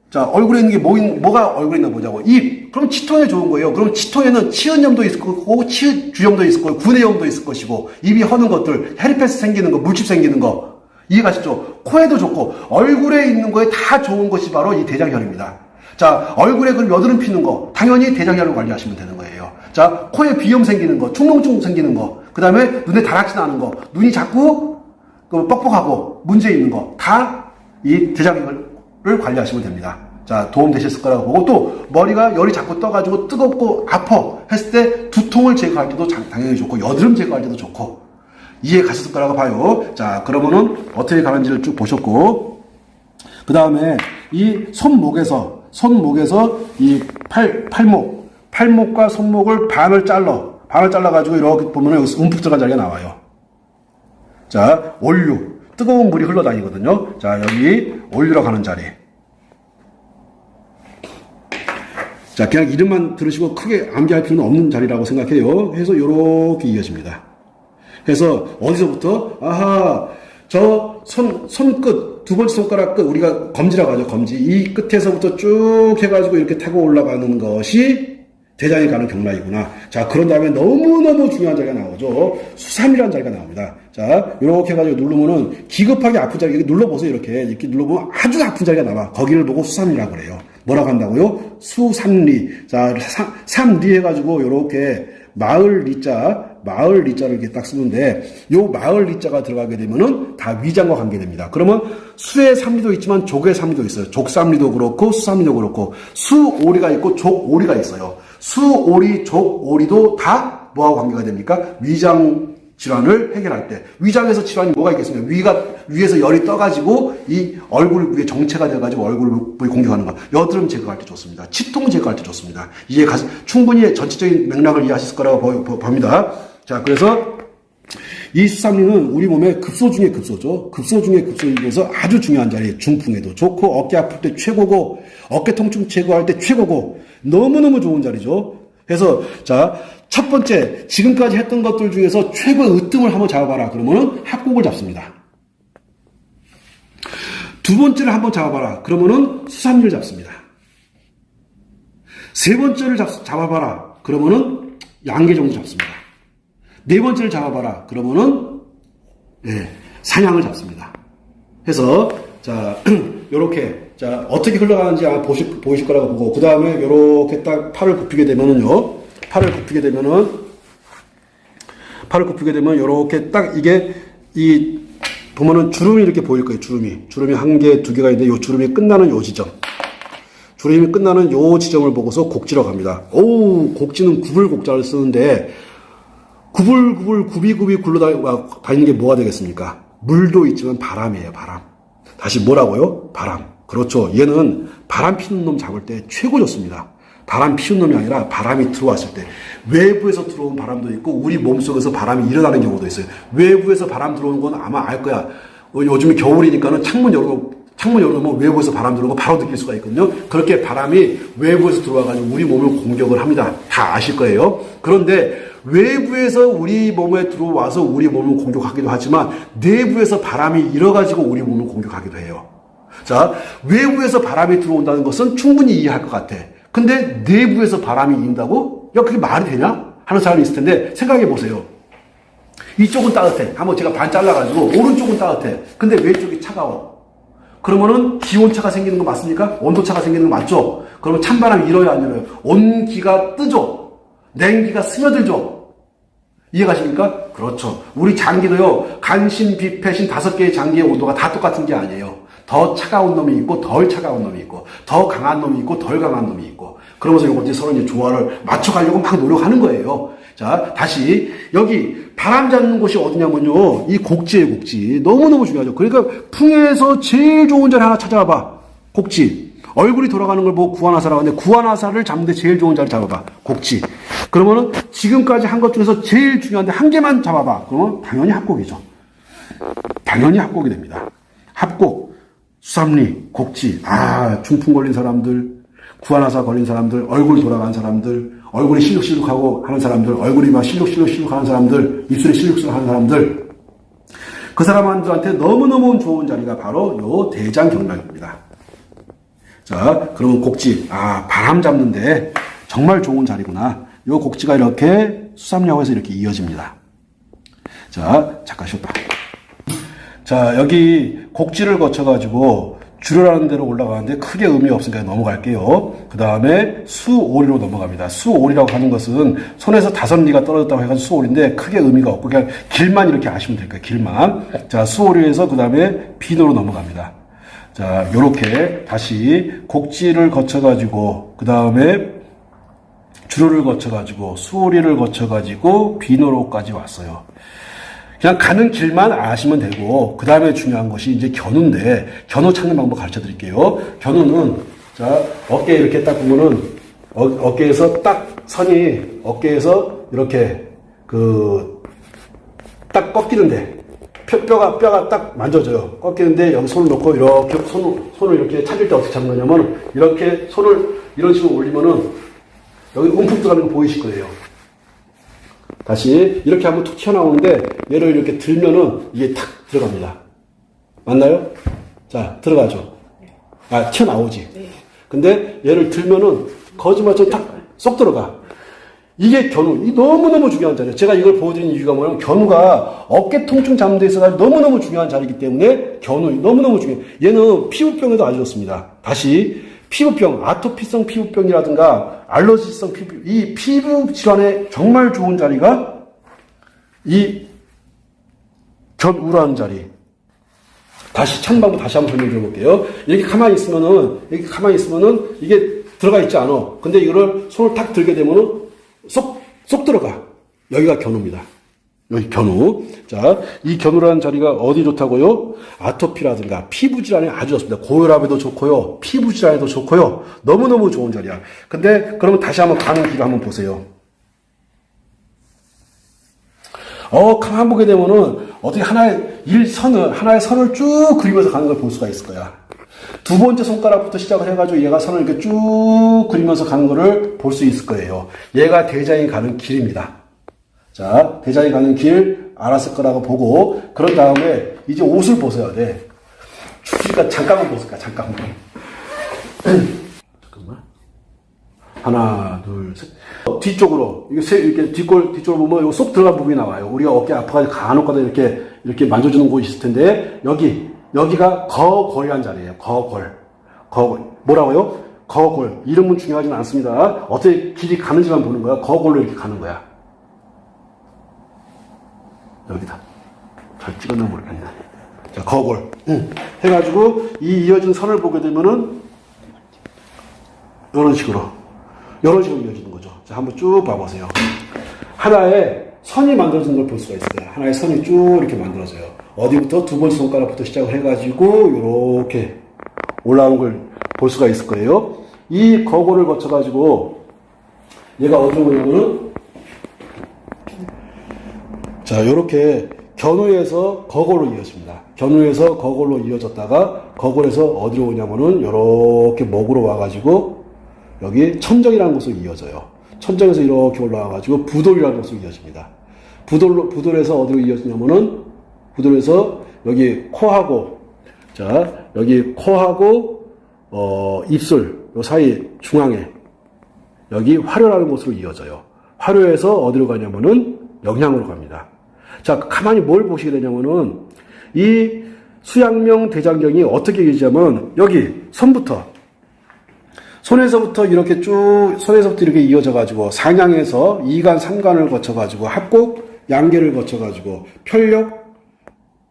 자, 얼굴에 있는 게 뭐가 얼굴에 있나 보자고. 입. 그럼 치통에 좋은 거예요. 그럼 치통에는 치은염도 있을 거고, 치주염도 있을 거고, 구내염도 있을 것이고, 입이 허는 것들, 헤르페스 생기는 거, 물집 생기는 거. 이해가시죠? 코에도 좋고, 얼굴에 있는 거에 다 좋은 것이 바로 이 대장혈입니다. 자, 얼굴에 그럼 여드름 피는 거, 당연히 대장혈을 관리하시면 되는 거예요. 자, 코에 비염 생기는 거, 충농증 생기는 거, 그 다음에 눈에 다락지 나는 거, 눈이 자꾸 뻑뻑하고 문제 있는 거, 다 이 대장혈을 관리하시면 됩니다. 자, 도움 되셨을 거라고 보고, 또 머리가 열이 자꾸 떠가지고 뜨겁고 아파 했을 때 두통을 제거할 때도 당연히 좋고, 여드름 제거할 때도 좋고, 이해 가셨을 거라고 봐요. 자, 그러면은 어떻게 가는지를 쭉 보셨고, 그 다음에 이 손목에서 이 팔목과 손목을 반을 잘라. 반을 잘라가지고 이렇게 보면 여기 움푹 들어간 자리가 나와요. 자, 올류. 뜨거운 물이 흘러다니거든요. 자, 여기 올류로 가는 자리. 자, 그냥 이름만 들으시고 크게 암기할 필요는 없는 자리라고 생각해요. 해서 이렇게 이어집니다. 그래서 어디서부터? 아하, 저 손끝, 두 번째 손가락 끝, 우리가 검지라고 하죠, 검지. 이 끝에서부터 쭉 해가지고 이렇게 타고 올라가는 것이 대장에 가는 경락이구나. 자, 그런 다음에 너무너무 중요한 자리가 나오죠. 수삼이라는 자리가 나옵니다. 자, 이렇게 해가지고 누르면은 기급하게 아픈 자리, 이렇게 눌러보세요. 이렇게 눌러보면 아주 아픈 자리가 나와. 거기를 보고 수삼리라고 그래요. 뭐라고 한다고요? 수삼리. 자, 삼리 해가지고 이렇게 마을 리자를 이렇게 딱 쓰는데, 요 마을 리자가 들어가게 되면은 다 위장과 관계됩니다. 그러면 수의 삼리도 있지만 족의 삼리도 있어요. 족삼리도 그렇고 수삼리도 그렇고 수오리가 있고 족오리가 있어요. 수오리, 족오리도 다 뭐하고 관계가 됩니까? 위장 질환을 해결할 때. 위장에서 질환이 뭐가 있겠습니까? 위에서 열이 떠가지고 이 얼굴 위에 정체가 돼가지고 얼굴을 공격하는 거. 여드름 제거할 때 좋습니다. 치통 제거할 때 좋습니다. 충분히 전체적인 맥락을 이해하실 거라고 봅니다. 자, 그래서 이 수삼리는 우리 몸의 급소 중에 급소죠. 급소 중에 급소이면서 아주 중요한 자리. 중풍에도 좋고, 어깨 아플 때 최고고, 어깨 통증 제거할 때 최고고, 너무너무 좋은 자리죠. 그래서, 자, 첫 번째, 지금까지 했던 것들 중에서 최고의 으뜸을 한번 잡아봐라. 그러면은 합곡을 잡습니다. 두 번째를 한번 잡아봐라. 그러면은 수삼리를 잡습니다. 세 번째를 잡아봐라. 그러면은 양계 정도 잡습니다. 네 번째를 잡아봐라. 그러면은, 산양을 잡습니다. 해서, 자, 요렇게, 자, 어떻게 흘러가는지 아마 보이실 거라고 보고, 그 다음에 요렇게 딱 팔을 굽히게 되면은요, 팔을 굽히게 되면 요렇게 딱 보면은 주름이 이렇게 보일 거예요, 주름이 한 개, 두 개가 있는데 요 주름이 끝나는 요 지점. 주름이 끝나는 요 지점을 보고서 곡지로 갑니다. 곡지는 구불곡자를 쓰는데, 구비구비 굴러다니는 게 뭐가 되겠습니까? 물도 있지만 바람이에요, 바람. 다시 뭐라고요? 바람. 그렇죠. 얘는 바람 피는 놈 잡을 때 최고 좋습니다. 바람 피운 놈이 아니라 바람이 들어왔을 때. 외부에서 들어온 바람도 있고, 우리 몸속에서 바람이 일어나는 경우도 있어요. 외부에서 바람 들어오는 건 아마 알 거야. 요즘에 겨울이니까는 창문 열어놓으면 외부에서 바람 들어오는 거 바로 느낄 수가 있거든요. 그렇게 바람이 외부에서 들어와가지고 우리 몸을 공격을 합니다. 다 아실 거예요. 그런데 외부에서 우리 몸에 들어와서 우리 몸을 공격하기도 하지만 내부에서 바람이 일어가지고 우리 몸을 공격하기도 해요. 자, 외부에서 바람이 들어온다는 것은 충분히 이해할 것 같아. 근데 내부에서 바람이 인다고? 야, 그게 말이 되냐? 하는 사람이 있을 텐데 생각해 보세요. 이쪽은 따뜻해. 한번 제가 반 잘라가지고 오른쪽은 따뜻해. 근데 왼쪽이 차가워. 그러면은 기온차가 생기는 거 맞습니까? 온도차가 생기는 거 맞죠? 그러면 찬바람이 일어요, 안 일어요? 온기가 뜨죠? 냉기가 스며들죠? 이해가십니까? 그렇죠. 우리 장기도요, 간신, 비, 폐신 5개의 장기의 온도가 다 똑같은 게 아니에요. 더 차가운 놈이 있고, 덜 차가운 놈이 있고, 더 강한 놈이 있고, 덜 강한 놈이 있고, 그러면서 이것들이 서로 이제 조화를 맞춰가려고 막 노력하는 거예요. 자, 다시, 여기, 바람 잡는 곳이 어디냐면요, 이 곡지예요, 곡지. 너무너무 중요하죠. 그러니까, 풍에서 제일 좋은 자리 하나 찾아봐. 곡지. 얼굴이 돌아가는 걸 보고 구안화사라고 하는데, 구안화사를 잡는데 제일 좋은 자리 잡아봐. 곡지. 그러면은, 지금까지 한 것 중에서 제일 중요한데, 한 개만 잡아봐. 그러면, 당연히 합곡이죠. 당연히 합곡이 됩니다. 합곡. 수삼리, 곡지, 중풍 걸린 사람들, 구안화사 걸린 사람들, 얼굴 돌아간 사람들, 얼굴이 실룩실룩하고 하는 사람들, 얼굴이 막 실룩실룩 하는 사람들, 입술이 실룩실룩 하는 사람들, 그 사람들한테 너무너무 좋은 자리가 바로 요 대장경락입니다. 자, 그러면 곡지, 바람 잡는데 정말 좋은 자리구나. 요 곡지가 이렇게 수삼리하고 해서 이렇게 이어집니다. 자, 잠깐 쉬었다. 자, 여기 곡지를 거쳐가지고 주류라는 데로 올라가는데 크게 의미 없으니까 넘어갈게요. 그 다음에 수오리로 넘어갑니다. 수오리라고 하는 것은 손에서 5리가 떨어졌다고 해가지고 수오리인데 크게 의미가 없고 그냥 길만 이렇게 아시면 될 거예요. 길만. 자, 수오리에서 그 다음에 비노로 넘어갑니다. 자, 요렇게 다시 곡지를 거쳐가지고 그 다음에 주류를 거쳐가지고 수오리를 거쳐가지고 비노로까지 왔어요. 그냥 가는 길만 아시면 되고, 그 다음에 중요한 것이 이제 견우인데, 견우 찾는 방법 가르쳐 드릴게요. 견우는, 자, 어깨 이렇게 딱 보면은, 어깨에서 딱 선이, 어깨에서 이렇게 딱 꺾이는데 뼈가 딱 만져져요. 꺾이는데 여기 손을 놓고 이렇게 손을 이렇게 찾을 때 어떻게 잡는 거냐면 이렇게 손을 이런 식으로 올리면은 여기 움푹 들어가는 거 보이실 거예요. 다시 이렇게 한번 툭 튀어나오는데 얘를 이렇게 들면은 이게 탁 들어갑니다. 맞나요? 자, 들어가죠. 아, 튀어나오지. 근데 얘를 들면은 거짓말처럼 탁 쏙 들어가. 이게 견우. 이 너무너무 중요한 자리예요. 제가 이걸 보여드리는 이유가 뭐냐면 견우가 어깨 통증 잡는 데 있어서 너무너무 중요한 자리이기 때문에 견우 너무너무 중요해요. 얘는 피부병에도 아주 좋습니다. 다시 피부병, 아토피성 피부병이라든가 알러지성 이 피부 질환에 정말 좋은 자리가 이 견우라는 자리. 다시 찾는 방법 다시 한번 설명드려 볼게요. 이렇게 가만히 있으면은 이게 들어가 있지 않아. 근데 이거를 손을 탁 들게 되면은 쏙 들어가. 여기가 견우입니다. 여기 견우. 자, 이 견우라는 자리가 어디 좋다고요? 아토피라든가 피부 질환에 아주 좋습니다. 고혈압에도 좋고요. 피부 질환에도 좋고요. 너무너무 좋은 자리야. 근데 그러면 다시 한번 가는 길을 한번 보세요. 가만 보게 되면은 어떻게 하나의 선을 쭉 그리면서 가는 걸 볼 수가 있을 거야. 두 번째 손가락부터 시작을 해가지고 얘가 선을 이렇게 쭉 그리면서 가는 거를 볼 수 있을 거예요. 얘가 대장이 가는 길입니다. 자, 대장이 가는 길 알았을 거라고 보고, 그런 다음에 이제 옷을 벗어야 돼. 추우니까 잠깐만 벗을까, 잠깐만. 잠깐만. 하나, 둘, 셋. 뒤쪽으로, 이렇게 뒤쪽으로 보면 이거 쏙 들어간 부분이 나와요. 우리가 어깨 아파가지고 간혹가다 이렇게 만져주는 곳이 있을 텐데, 여기가 거골이라는 자리예요. 거골. 뭐라고요? 거골. 이름은 중요하진 않습니다. 어떻게 길이 가는지만 보는 거야. 거골로 이렇게 가는 거야. 여기다. 잘 찍었나 모르겠네. 자, 거골. 해가지고 이 이어진 선을 보게 되면은 이런 식으로 이어지는 거죠. 자, 한번 쭉 봐보세요. 하나의 선이 만들어진 걸 볼 수가 있어요. 하나의 선이 쭉 이렇게 만들어져요. 어디부터? 두 번째 손가락부터 시작을 해가지고 이렇게 올라오는 걸 볼 수가 있을 거예요. 이 거골을 거쳐가지고 얘가 어디로 오냐면은 자, 요렇게 견우에서 거골로 이어집니다. 견우에서 거골로 이어졌다가 거골에서 어디로 오냐면은 요렇게 목으로 와가지고 여기 천정이라는 곳으로 이어져요. 천정에서 이렇게 올라와가지고 부돌이라는 곳으로 이어집니다. 부돌에서 어디로 이어지냐면은 부돌에서 여기 코하고 자, 여기 코하고 입술 요 사이 중앙에 여기 화료라는 곳으로 이어져요. 화료에서 어디로 가냐면은 영향으로 갑니다. 자, 가만히 뭘 보시게 되냐면은 이 수양명 대장경이 어떻게 이어지냐면 여기 손에서부터 이렇게 이어져가지고 상향에서 2간, 3간을 거쳐가지고 합곡, 양계를 거쳐가지고 편력,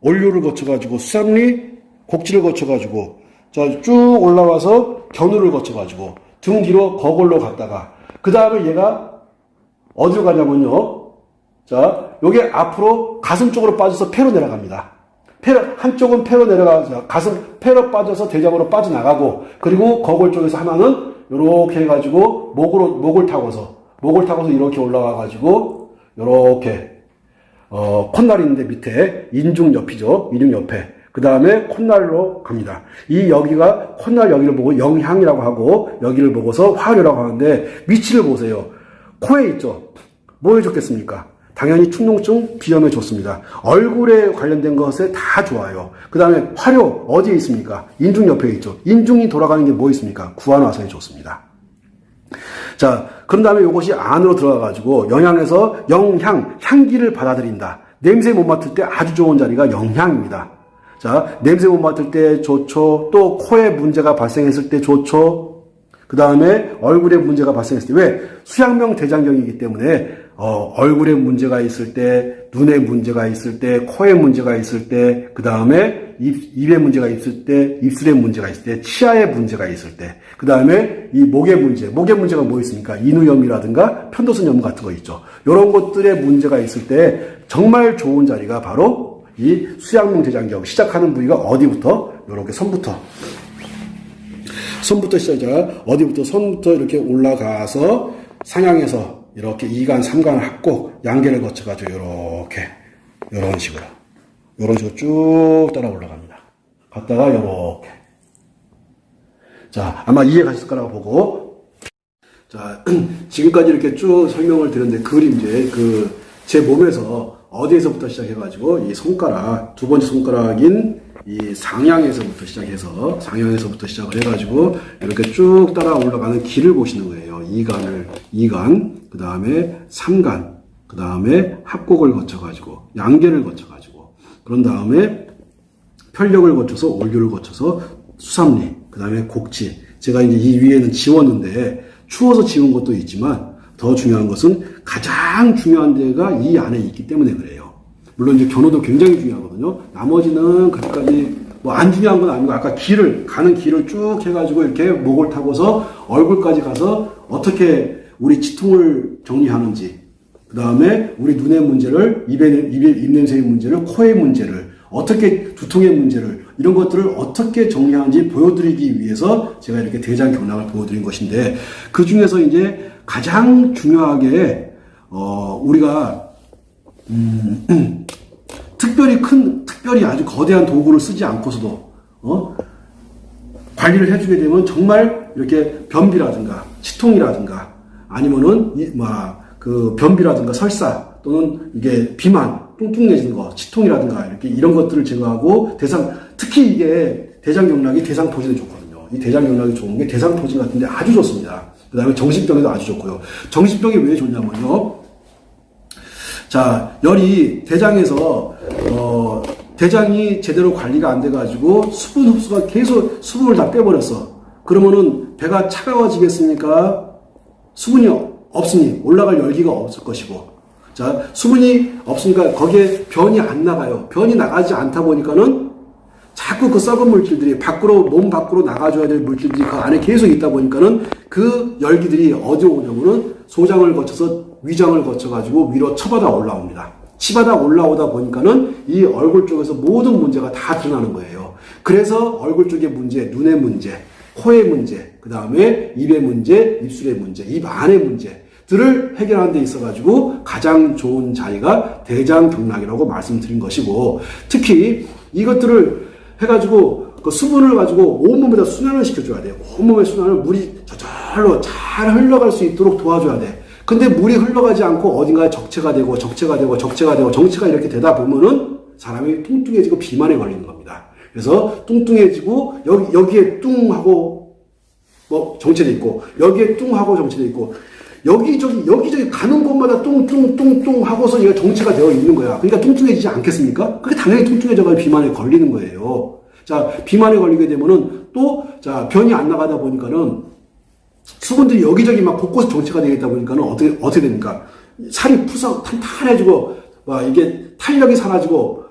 올류를 거쳐가지고 수삼리, 곡지를 거쳐가지고 자, 쭉 올라와서 견우를 거쳐가지고 등 뒤로 거골로 갔다가 그 다음에 얘가 어디로 가냐면요. 자, 요게 앞으로 가슴 쪽으로 빠져서 폐로 내려갑니다. 한쪽은 폐로 내려가서 폐로 빠져서 대장으로 빠져나가고 그리고 거골 쪽에서 하나는 요렇게 해가지고 목을 타고서 이렇게 올라가가지고 요렇게 콧날이 있는데 밑에 인중 옆이죠. 인중 옆에. 그 다음에 콧날로 갑니다. 여기가 콧날 여기를 보고 영향이라고 하고 여기를 보고서 화료라고 하는데 위치를 보세요. 코에 있죠. 뭐에 좋겠습니까? 당연히 축농증, 비염에 좋습니다. 얼굴에 관련된 것에 다 좋아요. 그 다음에 화료 어디에 있습니까? 인중 옆에 있죠. 인중이 돌아가는 게 뭐 있습니까? 구안화성에 좋습니다. 자, 그런 다음에 이것이 안으로 들어가가지고 영양에서 향기를 받아들인다. 냄새 못 맡을 때 아주 좋은 자리가 영향입니다. 자, 냄새 못 맡을 때 좋죠. 또 코에 문제가 발생했을 때 좋죠. 그 다음에 얼굴에 문제가 발생했을 때 왜? 수양명 대장경이기 때문에 얼굴에 문제가 있을 때, 눈에 문제가 있을 때, 코에 문제가 있을 때, 그 다음에 입에 문제가 있을 때, 입술에 문제가 있을 때, 치아에 문제가 있을 때, 그 다음에 이 목의 문제가 뭐 있습니까? 인후염이라든가 편도선염 같은 거 있죠. 이런 것들의 문제가 있을 때 정말 좋은 자리가 바로 이 수양명 대장경 시작하는 부위가 어디부터? 이렇게 손부터 시작이잖아. 어디부터? 손부터 이렇게 올라가서 상향에서 이렇게 2간, 3간 합곡, 양계를 거쳐가지고 이런 식으로 쭉 따라 올라갑니다. 갔다가 이렇게. 자, 아마 이해 가실 거라고 보고. 자, 지금까지 이렇게 쭉 설명을 드렸는데, 그림제, 제 몸에서 어디에서부터 시작해가지고, 이 손가락, 두 번째 손가락인 이 상향에서부터 시작을 해가지고, 이렇게 쭉 따라 올라가는 길을 보시는 거예요. 2간, 그 다음에 3간, 그 다음에 합곡을 거쳐가지고, 양계를 거쳐가지고, 그런 다음에 편력을 거쳐서, 올교를 거쳐서, 수삼리, 그 다음에 곡지. 제가 이제 이 위에는 지웠는데, 추워서 지운 것도 있지만, 더 중요한 것은 가장 중요한 데가 이 안에 있기 때문에 그래요. 물론 이제 견호도 굉장히 중요하거든요. 나머지는 그렇게까지 뭐 안 중요한 건 아니고, 아까 가는 길을 쭉 해가지고 이렇게 목을 타고서 얼굴까지 가서 어떻게 우리 치통을 정리하는지, 그 다음에 우리 눈의 문제를, 입냄새의 문제를, 코의 문제를, 어떻게 두통의 문제를, 이런 것들을 어떻게 정리하는지 보여드리기 위해서 제가 이렇게 대장경락을 보여드린 것인데, 그 중에서 이제 가장 중요하게, 우리가, 특별히 아주 거대한 도구를 쓰지 않고서도, 관리를 해주게 되면 정말 이렇게 변비라든가, 치통이라든가, 아니면은, 변비라든가 설사, 또는 이게 비만, 뚱뚱해지는 거, 치통이라든가, 이런 것들을 제거하고, 특히 이게 대장경락이 대상포진에 좋거든요. 이 대장경락이 좋은 게 대상포진 같은데 아주 좋습니다. 그 다음에 정신병에도 아주 좋고요. 정신병이 왜 좋냐면요. 자, 열이 대장에서, 대장이 제대로 관리가 안 돼가지고 수분 흡수가 계속 수분을 다 빼버렸어. 그러면은 배가 차가워지겠습니까? 수분이 없으니 올라갈 열기가 없을 것이고. 자, 수분이 없으니까 거기에 변이 안 나가요. 변이 나가지 않다 보니까는 자꾸 그 썩은 물질들이 몸 밖으로 나가줘야 될 물질들이 그 안에 계속 있다 보니까는 그 열기들이 어디로 오냐면은 소장을 거쳐서 위장을 거쳐가지고 위로 쳐받아 올라옵니다. 치받아 올라오다 보니까는 이 얼굴 쪽에서 모든 문제가 다 드러나는 거예요. 그래서 얼굴 쪽의 문제, 눈의 문제, 코의 문제, 그 다음에 입의 문제, 입술의 문제, 입 안의 문제들을 해결하는 데 있어가지고 가장 좋은 자리가 대장경락이라고 말씀드린 것이고, 특히 이것들을 해가지고 그 수분을 가지고 온몸에다 순환을 시켜줘야 돼요. 온몸의 순환을 물이 저절로 잘 흘러갈 수 있도록 도와줘야 돼. 근데 물이 흘러가지 않고 어딘가에 정체가 이렇게 되다 보면은 사람이 뚱뚱해지고 비만에 걸리는 겁니다. 그래서 뚱뚱해지고 여기에 뚱하고 뭐 정체돼 있고, 여기에 뚱하고 정체돼 있고, 여기저기 가는 곳마다 뚱뚱 하고서 얘가 정체가 되어 있는 거야. 그러니까 뚱뚱해지지 않겠습니까? 그게 당연히 뚱뚱해져가 비만에 걸리는 거예요. 자, 비만에 걸리게 되면은 자, 변이 안 나가다 보니까는 수분들이 여기저기 막 곳곳에 정체가 되어 있다 보니까는 어떻게 됩니까? 살이 탄탄해지고, 이게 탄력이 사라지고,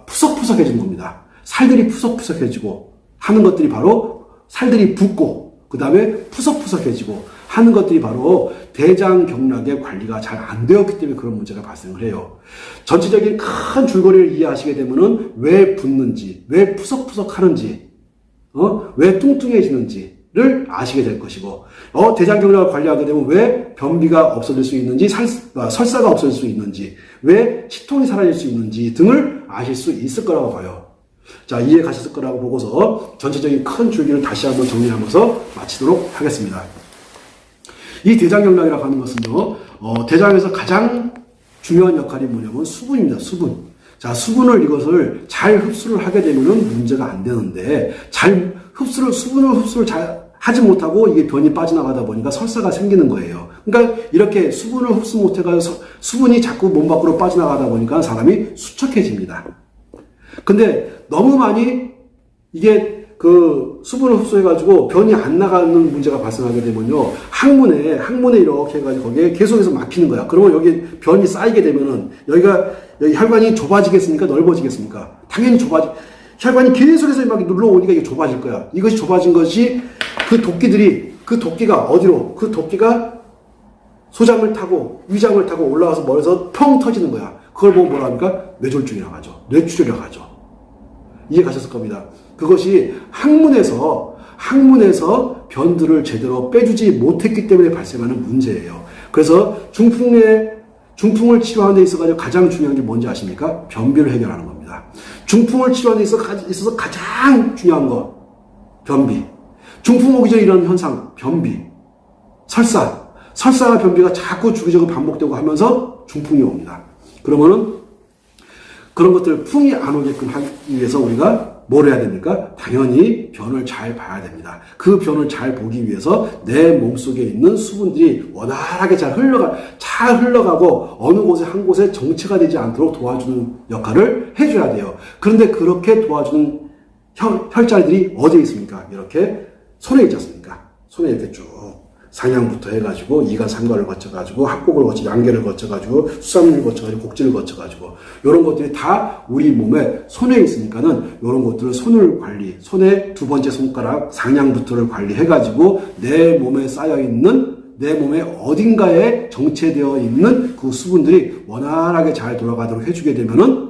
푸석푸석해지는 겁니다. 살들이 푸석푸석해지고 하는 것들이 바로 살들이 붓고, 그 다음에 푸석푸석해지고 하는 것들이 바로 대장경락의 관리가 잘 안 되었기 때문에 그런 문제가 발생을 해요. 전체적인 큰 줄거리를 이해하시게 되면은 왜 붓는지, 왜 푸석푸석 하는지, 왜 뚱뚱해지는지를 아시게 될 것이고, 대장경락을 관리하게 되면 왜 변비가 없어질 수 있는지, 설사가 없어질 수 있는지, 왜 치통이 사라질 수 있는지 등을 아실 수 있을 거라고 봐요. 자, 이해 가셨을 거라고 보고서 전체적인 큰 줄기를 다시 한번 정리하면서 마치도록 하겠습니다. 이 대장경락이라고 하는 것은요, 대장에서 가장 중요한 역할이 뭐냐면 수분입니다. 수분. 자, 이것을 잘 흡수를 하게 되면은 문제가 안 되는데, 수분을 흡수를 잘 하지 못하고 이게 변이 빠져나가다 보니까 설사가 생기는 거예요. 그러니까 이렇게 수분을 흡수 못해가지고 수분이 자꾸 몸 밖으로 빠져나가다 보니까 사람이 수척해집니다. 근데 너무 많이 이게 수분을 흡수해가지고 변이 안 나가는 문제가 발생하게 되면요, 항문에 이렇게 해가지고 거기에 계속해서 막히는 거야. 그러면 여기 변이 쌓이게 되면은 여기 혈관이 좁아지겠습니까? 넓어지겠습니까? 당연히 혈관이 계속해서 막 눌러오니까 이게 좁아질 거야. 이것이 좁아진 것이 그 도끼가 어디로? 그 도끼가 소장을 타고 위장을 타고 올라와서 머리에서 펑 터지는 거야. 그걸 보고 뭐라 합니까? 뇌졸중이라고 하죠. 뇌출혈이라고 하죠. 이해 가셨을 겁니다. 그것이 항문에서 변들을 제대로 빼주지 못했기 때문에 발생하는 문제예요. 그래서 중풍을 치료하는 데 있어서 가장 중요한 게 뭔지 아십니까? 변비를 해결하는 겁니다. 중풍을 치료하는 데 있어서 가장 중요한 거, 변비. 중풍 오기 전에 이런 현상, 변비, 설사와 변비가 자꾸 주기적으로 반복되고 하면서 중풍이 옵니다. 그러면은 그런 것들 풍이 안 오게끔 하기 위해서 우리가 뭘 해야 됩니까? 당연히 변을 잘 봐야 됩니다. 그 변을 잘 보기 위해서 내 몸속에 있는 수분들이 원활하게 잘 흘러가고 어느 곳에 한 곳에 정체가 되지 않도록 도와주는 역할을 해줘야 돼요. 그런데 그렇게 도와주는 혈자리들이 어디에 있습니까? 이렇게 손에 있지 않습니까? 손에 이렇게 쭉 상향부터 해가지고 이가 삼관을 거쳐가지고 합곡을 거쳐 양계를 거쳐가지고 수삼을 거쳐가지고 곡지를 거쳐가지고 이런 것들이 다 우리 몸에 손에 있으니까는 이런 것들을 손을 손의 두 번째 손가락 상향부터를 관리해가지고 내 몸에 쌓여있는 내 몸에 어딘가에 정체되어 있는 그 수분들이 원활하게 잘 돌아가도록 해주게 되면은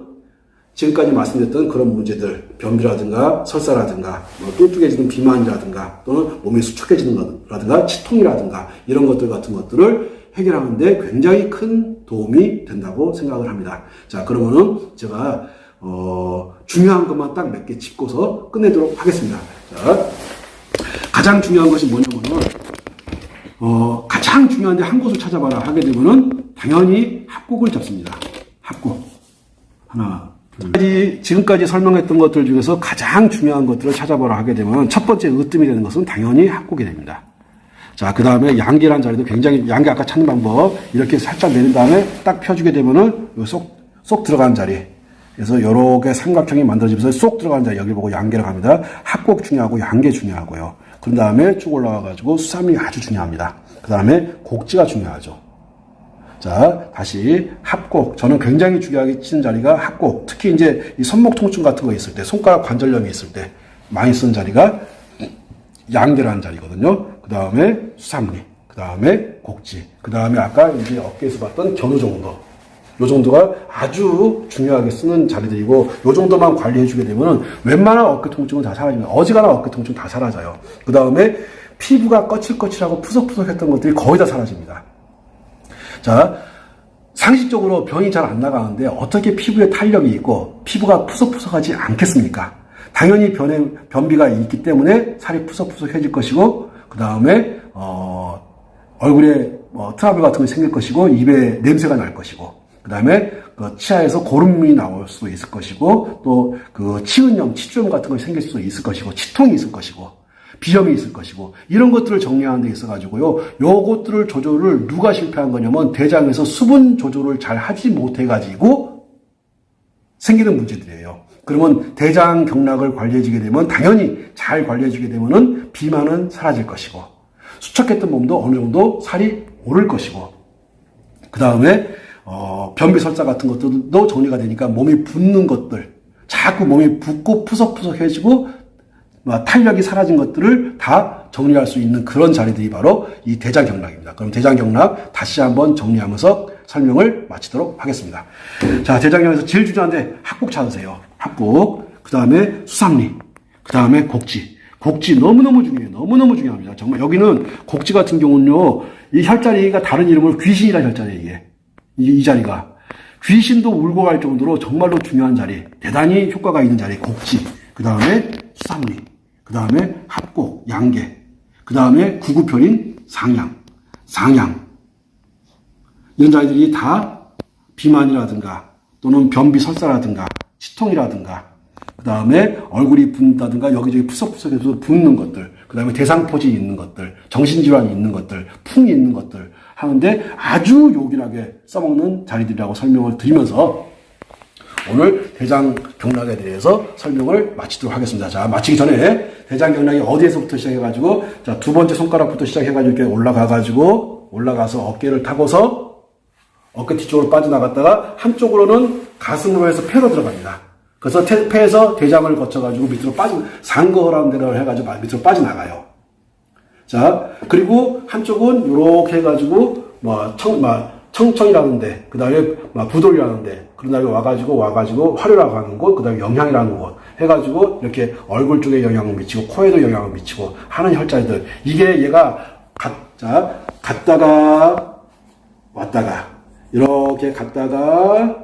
지금까지 말씀드렸던 그런 문제들, 변비라든가 설사라든가 뚱뚱해지는 비만이라든가 또는 몸이 수축해지는 것이라든가 치통이라든가 이런 것들 같은 것들을 해결하는 데 굉장히 큰 도움이 된다고 생각을 합니다. 자, 그러면은 제가 중요한 것만 딱 몇 개 짚고서 끝내도록 하겠습니다. 자, 가장 중요한 것이 뭐냐면은 가장 중요한데 한 곳을 찾아봐라 하게 되면은 당연히 합곡을 잡습니다. 합곡. 하나, 지금까지 설명했던 것들 중에서 가장 중요한 것들을 찾아보라 하게 되면 첫 번째 으뜸이 되는 것은 당연히 합곡이 됩니다. 자, 그 다음에 양계란 자리도 굉장히, 양계 아까 찾는 방법, 이렇게 살짝 내린 다음에 딱 펴주게 되면은 쏙 들어가는 자리. 그래서 요렇게 삼각형이 만들어지면서 쏙 들어가는 자리, 여기 보고 양계를 갑니다. 합곡 중요하고 양계 중요하고요. 그 다음에 쭉 올라가가지고 수삼이 아주 중요합니다. 그 다음에 곡지가 중요하죠. 자, 다시 합곡. 저는 굉장히 중요하게 치는 자리가 합곡. 특히 이제 이 손목 통증 같은 거 있을 때, 손가락 관절염이 있을 때 많이 쓰는 자리가 양계라는 자리거든요. 그 다음에 수삼리, 그 다음에 곡지, 그 다음에 아까 이제 어깨에서 봤던 견우 정도. 요 정도가 아주 중요하게 쓰는 자리들이고, 요 정도만 관리해주게 되면은 웬만한 어깨 통증은 다 사라집니다. 어지간한 어깨 통증 다 사라져요. 그 다음에 피부가 거칠거칠하고 푸석푸석했던 것들이 거의 다 사라집니다. 자, 상식적으로 병이 잘 안 나가는데 어떻게 피부에 탄력이 있고 피부가 푸석푸석하지 않겠습니까? 당연히 변비가 있기 때문에 살이 푸석푸석해질 것이고, 그 다음에 얼굴에 트러블 같은 게 생길 것이고, 입에 냄새가 날 것이고, 그 다음에 치아에서 고름이 나올 수도 있을 것이고, 또 그 치은염, 치주염 같은 것이 생길 수도 있을 것이고, 치통이 있을 것이고, 비염이 있을 것이고, 이런 것들을 정리하는 데 있어가지고요, 요것들을 조절을 누가 실패한 거냐면 대장에서 수분 조절을 잘 하지 못해가지고 생기는 문제들이에요. 그러면 대장 경락을 관리해주게 되면, 당연히 잘 관리해주게 되면은 비만은 사라질 것이고, 수척했던 몸도 어느 정도 살이 오를 것이고, 그 다음에 변비 설사 같은 것들도 정리가 되니까 몸이 붓는 것들, 자꾸 몸이 붓고 푸석푸석해지고 탄력이 사라진 것들을 다 정리할 수 있는 그런 자리들이 바로 이 대장경락입니다. 그럼 대장경락 다시 한번 정리하면서 설명을 마치도록 하겠습니다. 자, 대장경락에서 제일 중요한데 합곡 찾으세요. 합곡, 그 다음에 수삼리, 그 다음에 곡지. 곡지 너무너무 중요해요. 너무너무 중요합니다. 정말 여기는 곡지 같은 경우는요, 이 혈자리가 다른 이름으로 귀신이라는 혈자리예요. 이게. 이 자리가. 귀신도 울고 갈 정도로 정말로 중요한 자리, 대단히 효과가 있는 자리, 곡지. 그 다음에 수삼리. 그 다음에 합곡, 양계. 그 다음에 구구편인 상향. 이런 자리들이 다 비만이라든가 또는 변비 설사라든가 치통이라든가, 그 다음에 얼굴이 붓는다든가 여기저기 푸석푸석해서 붓는 것들, 그 다음에 대상포진이 있는 것들, 정신질환이 있는 것들, 풍이 있는 것들 하는데 아주 요긴하게 써먹는 자리들이라고 설명을 드리면서 오늘 대장경락에 대해서 설명을 마치도록 하겠습니다. 자, 마치기 전에 대장경락이 어디에서부터 시작해가지고, 자, 두 번째 손가락부터 시작해가지고 이렇게 올라가서 어깨를 타고서 어깨 뒤쪽으로 빠져나갔다가 한쪽으로는 가슴으로 해서 폐로 들어갑니다. 그래서 폐에서 대장을 거쳐가지고 밑으로 상거라는 데로 해가지고 밑으로 빠져나가요. 자, 그리고 한쪽은 요렇게 해가지고 청청이라는데, 그 다음에 부돌이라는데, 그런 다음에 와가지고 화류라고 하는 곳, 그 다음에 영향이라는 곳 해가지고 이렇게 얼굴 쪽에 영향을 미치고 코에도 영향을 미치고 하는 혈자리들. 이게 얘가 갔다가 왔다가 이렇게 갔다가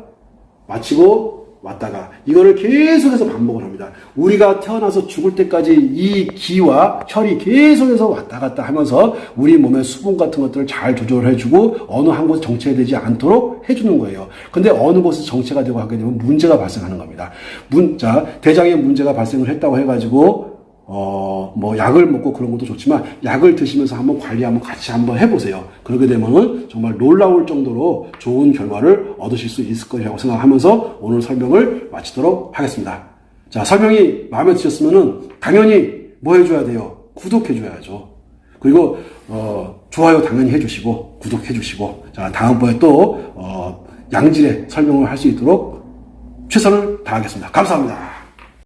마치고 왔다가 이거를 계속해서 반복을 합니다. 우리가 태어나서 죽을 때까지 이 기와 혈이 계속해서 왔다 갔다 하면서 우리 몸의 수분 같은 것들을 잘 조절해주고 어느 한 곳에 정체되지 않도록 해주는 거예요. 근데 어느 곳에 정체가 되고 하게 되면 문제가 발생하는 겁니다. 자, 대장에 문제가 발생을 했다고 해가지고 뭐 약을 먹고 그런 것도 좋지만 약을 드시면서 한번 관리 한번 같이 한번 해보세요. 그러게 되면은 정말 놀라울 정도로 좋은 결과를 얻으실 수 있을 거라고 생각하면서 오늘 설명을 마치도록 하겠습니다. 자, 설명이 마음에 드셨으면은 당연히 뭐 해줘야 돼요? 구독해줘야죠. 그리고 좋아요 당연히 해주시고 구독해주시고 자, 다음번에 또 양질의 설명을 할 수 있도록 최선을 다하겠습니다. 감사합니다.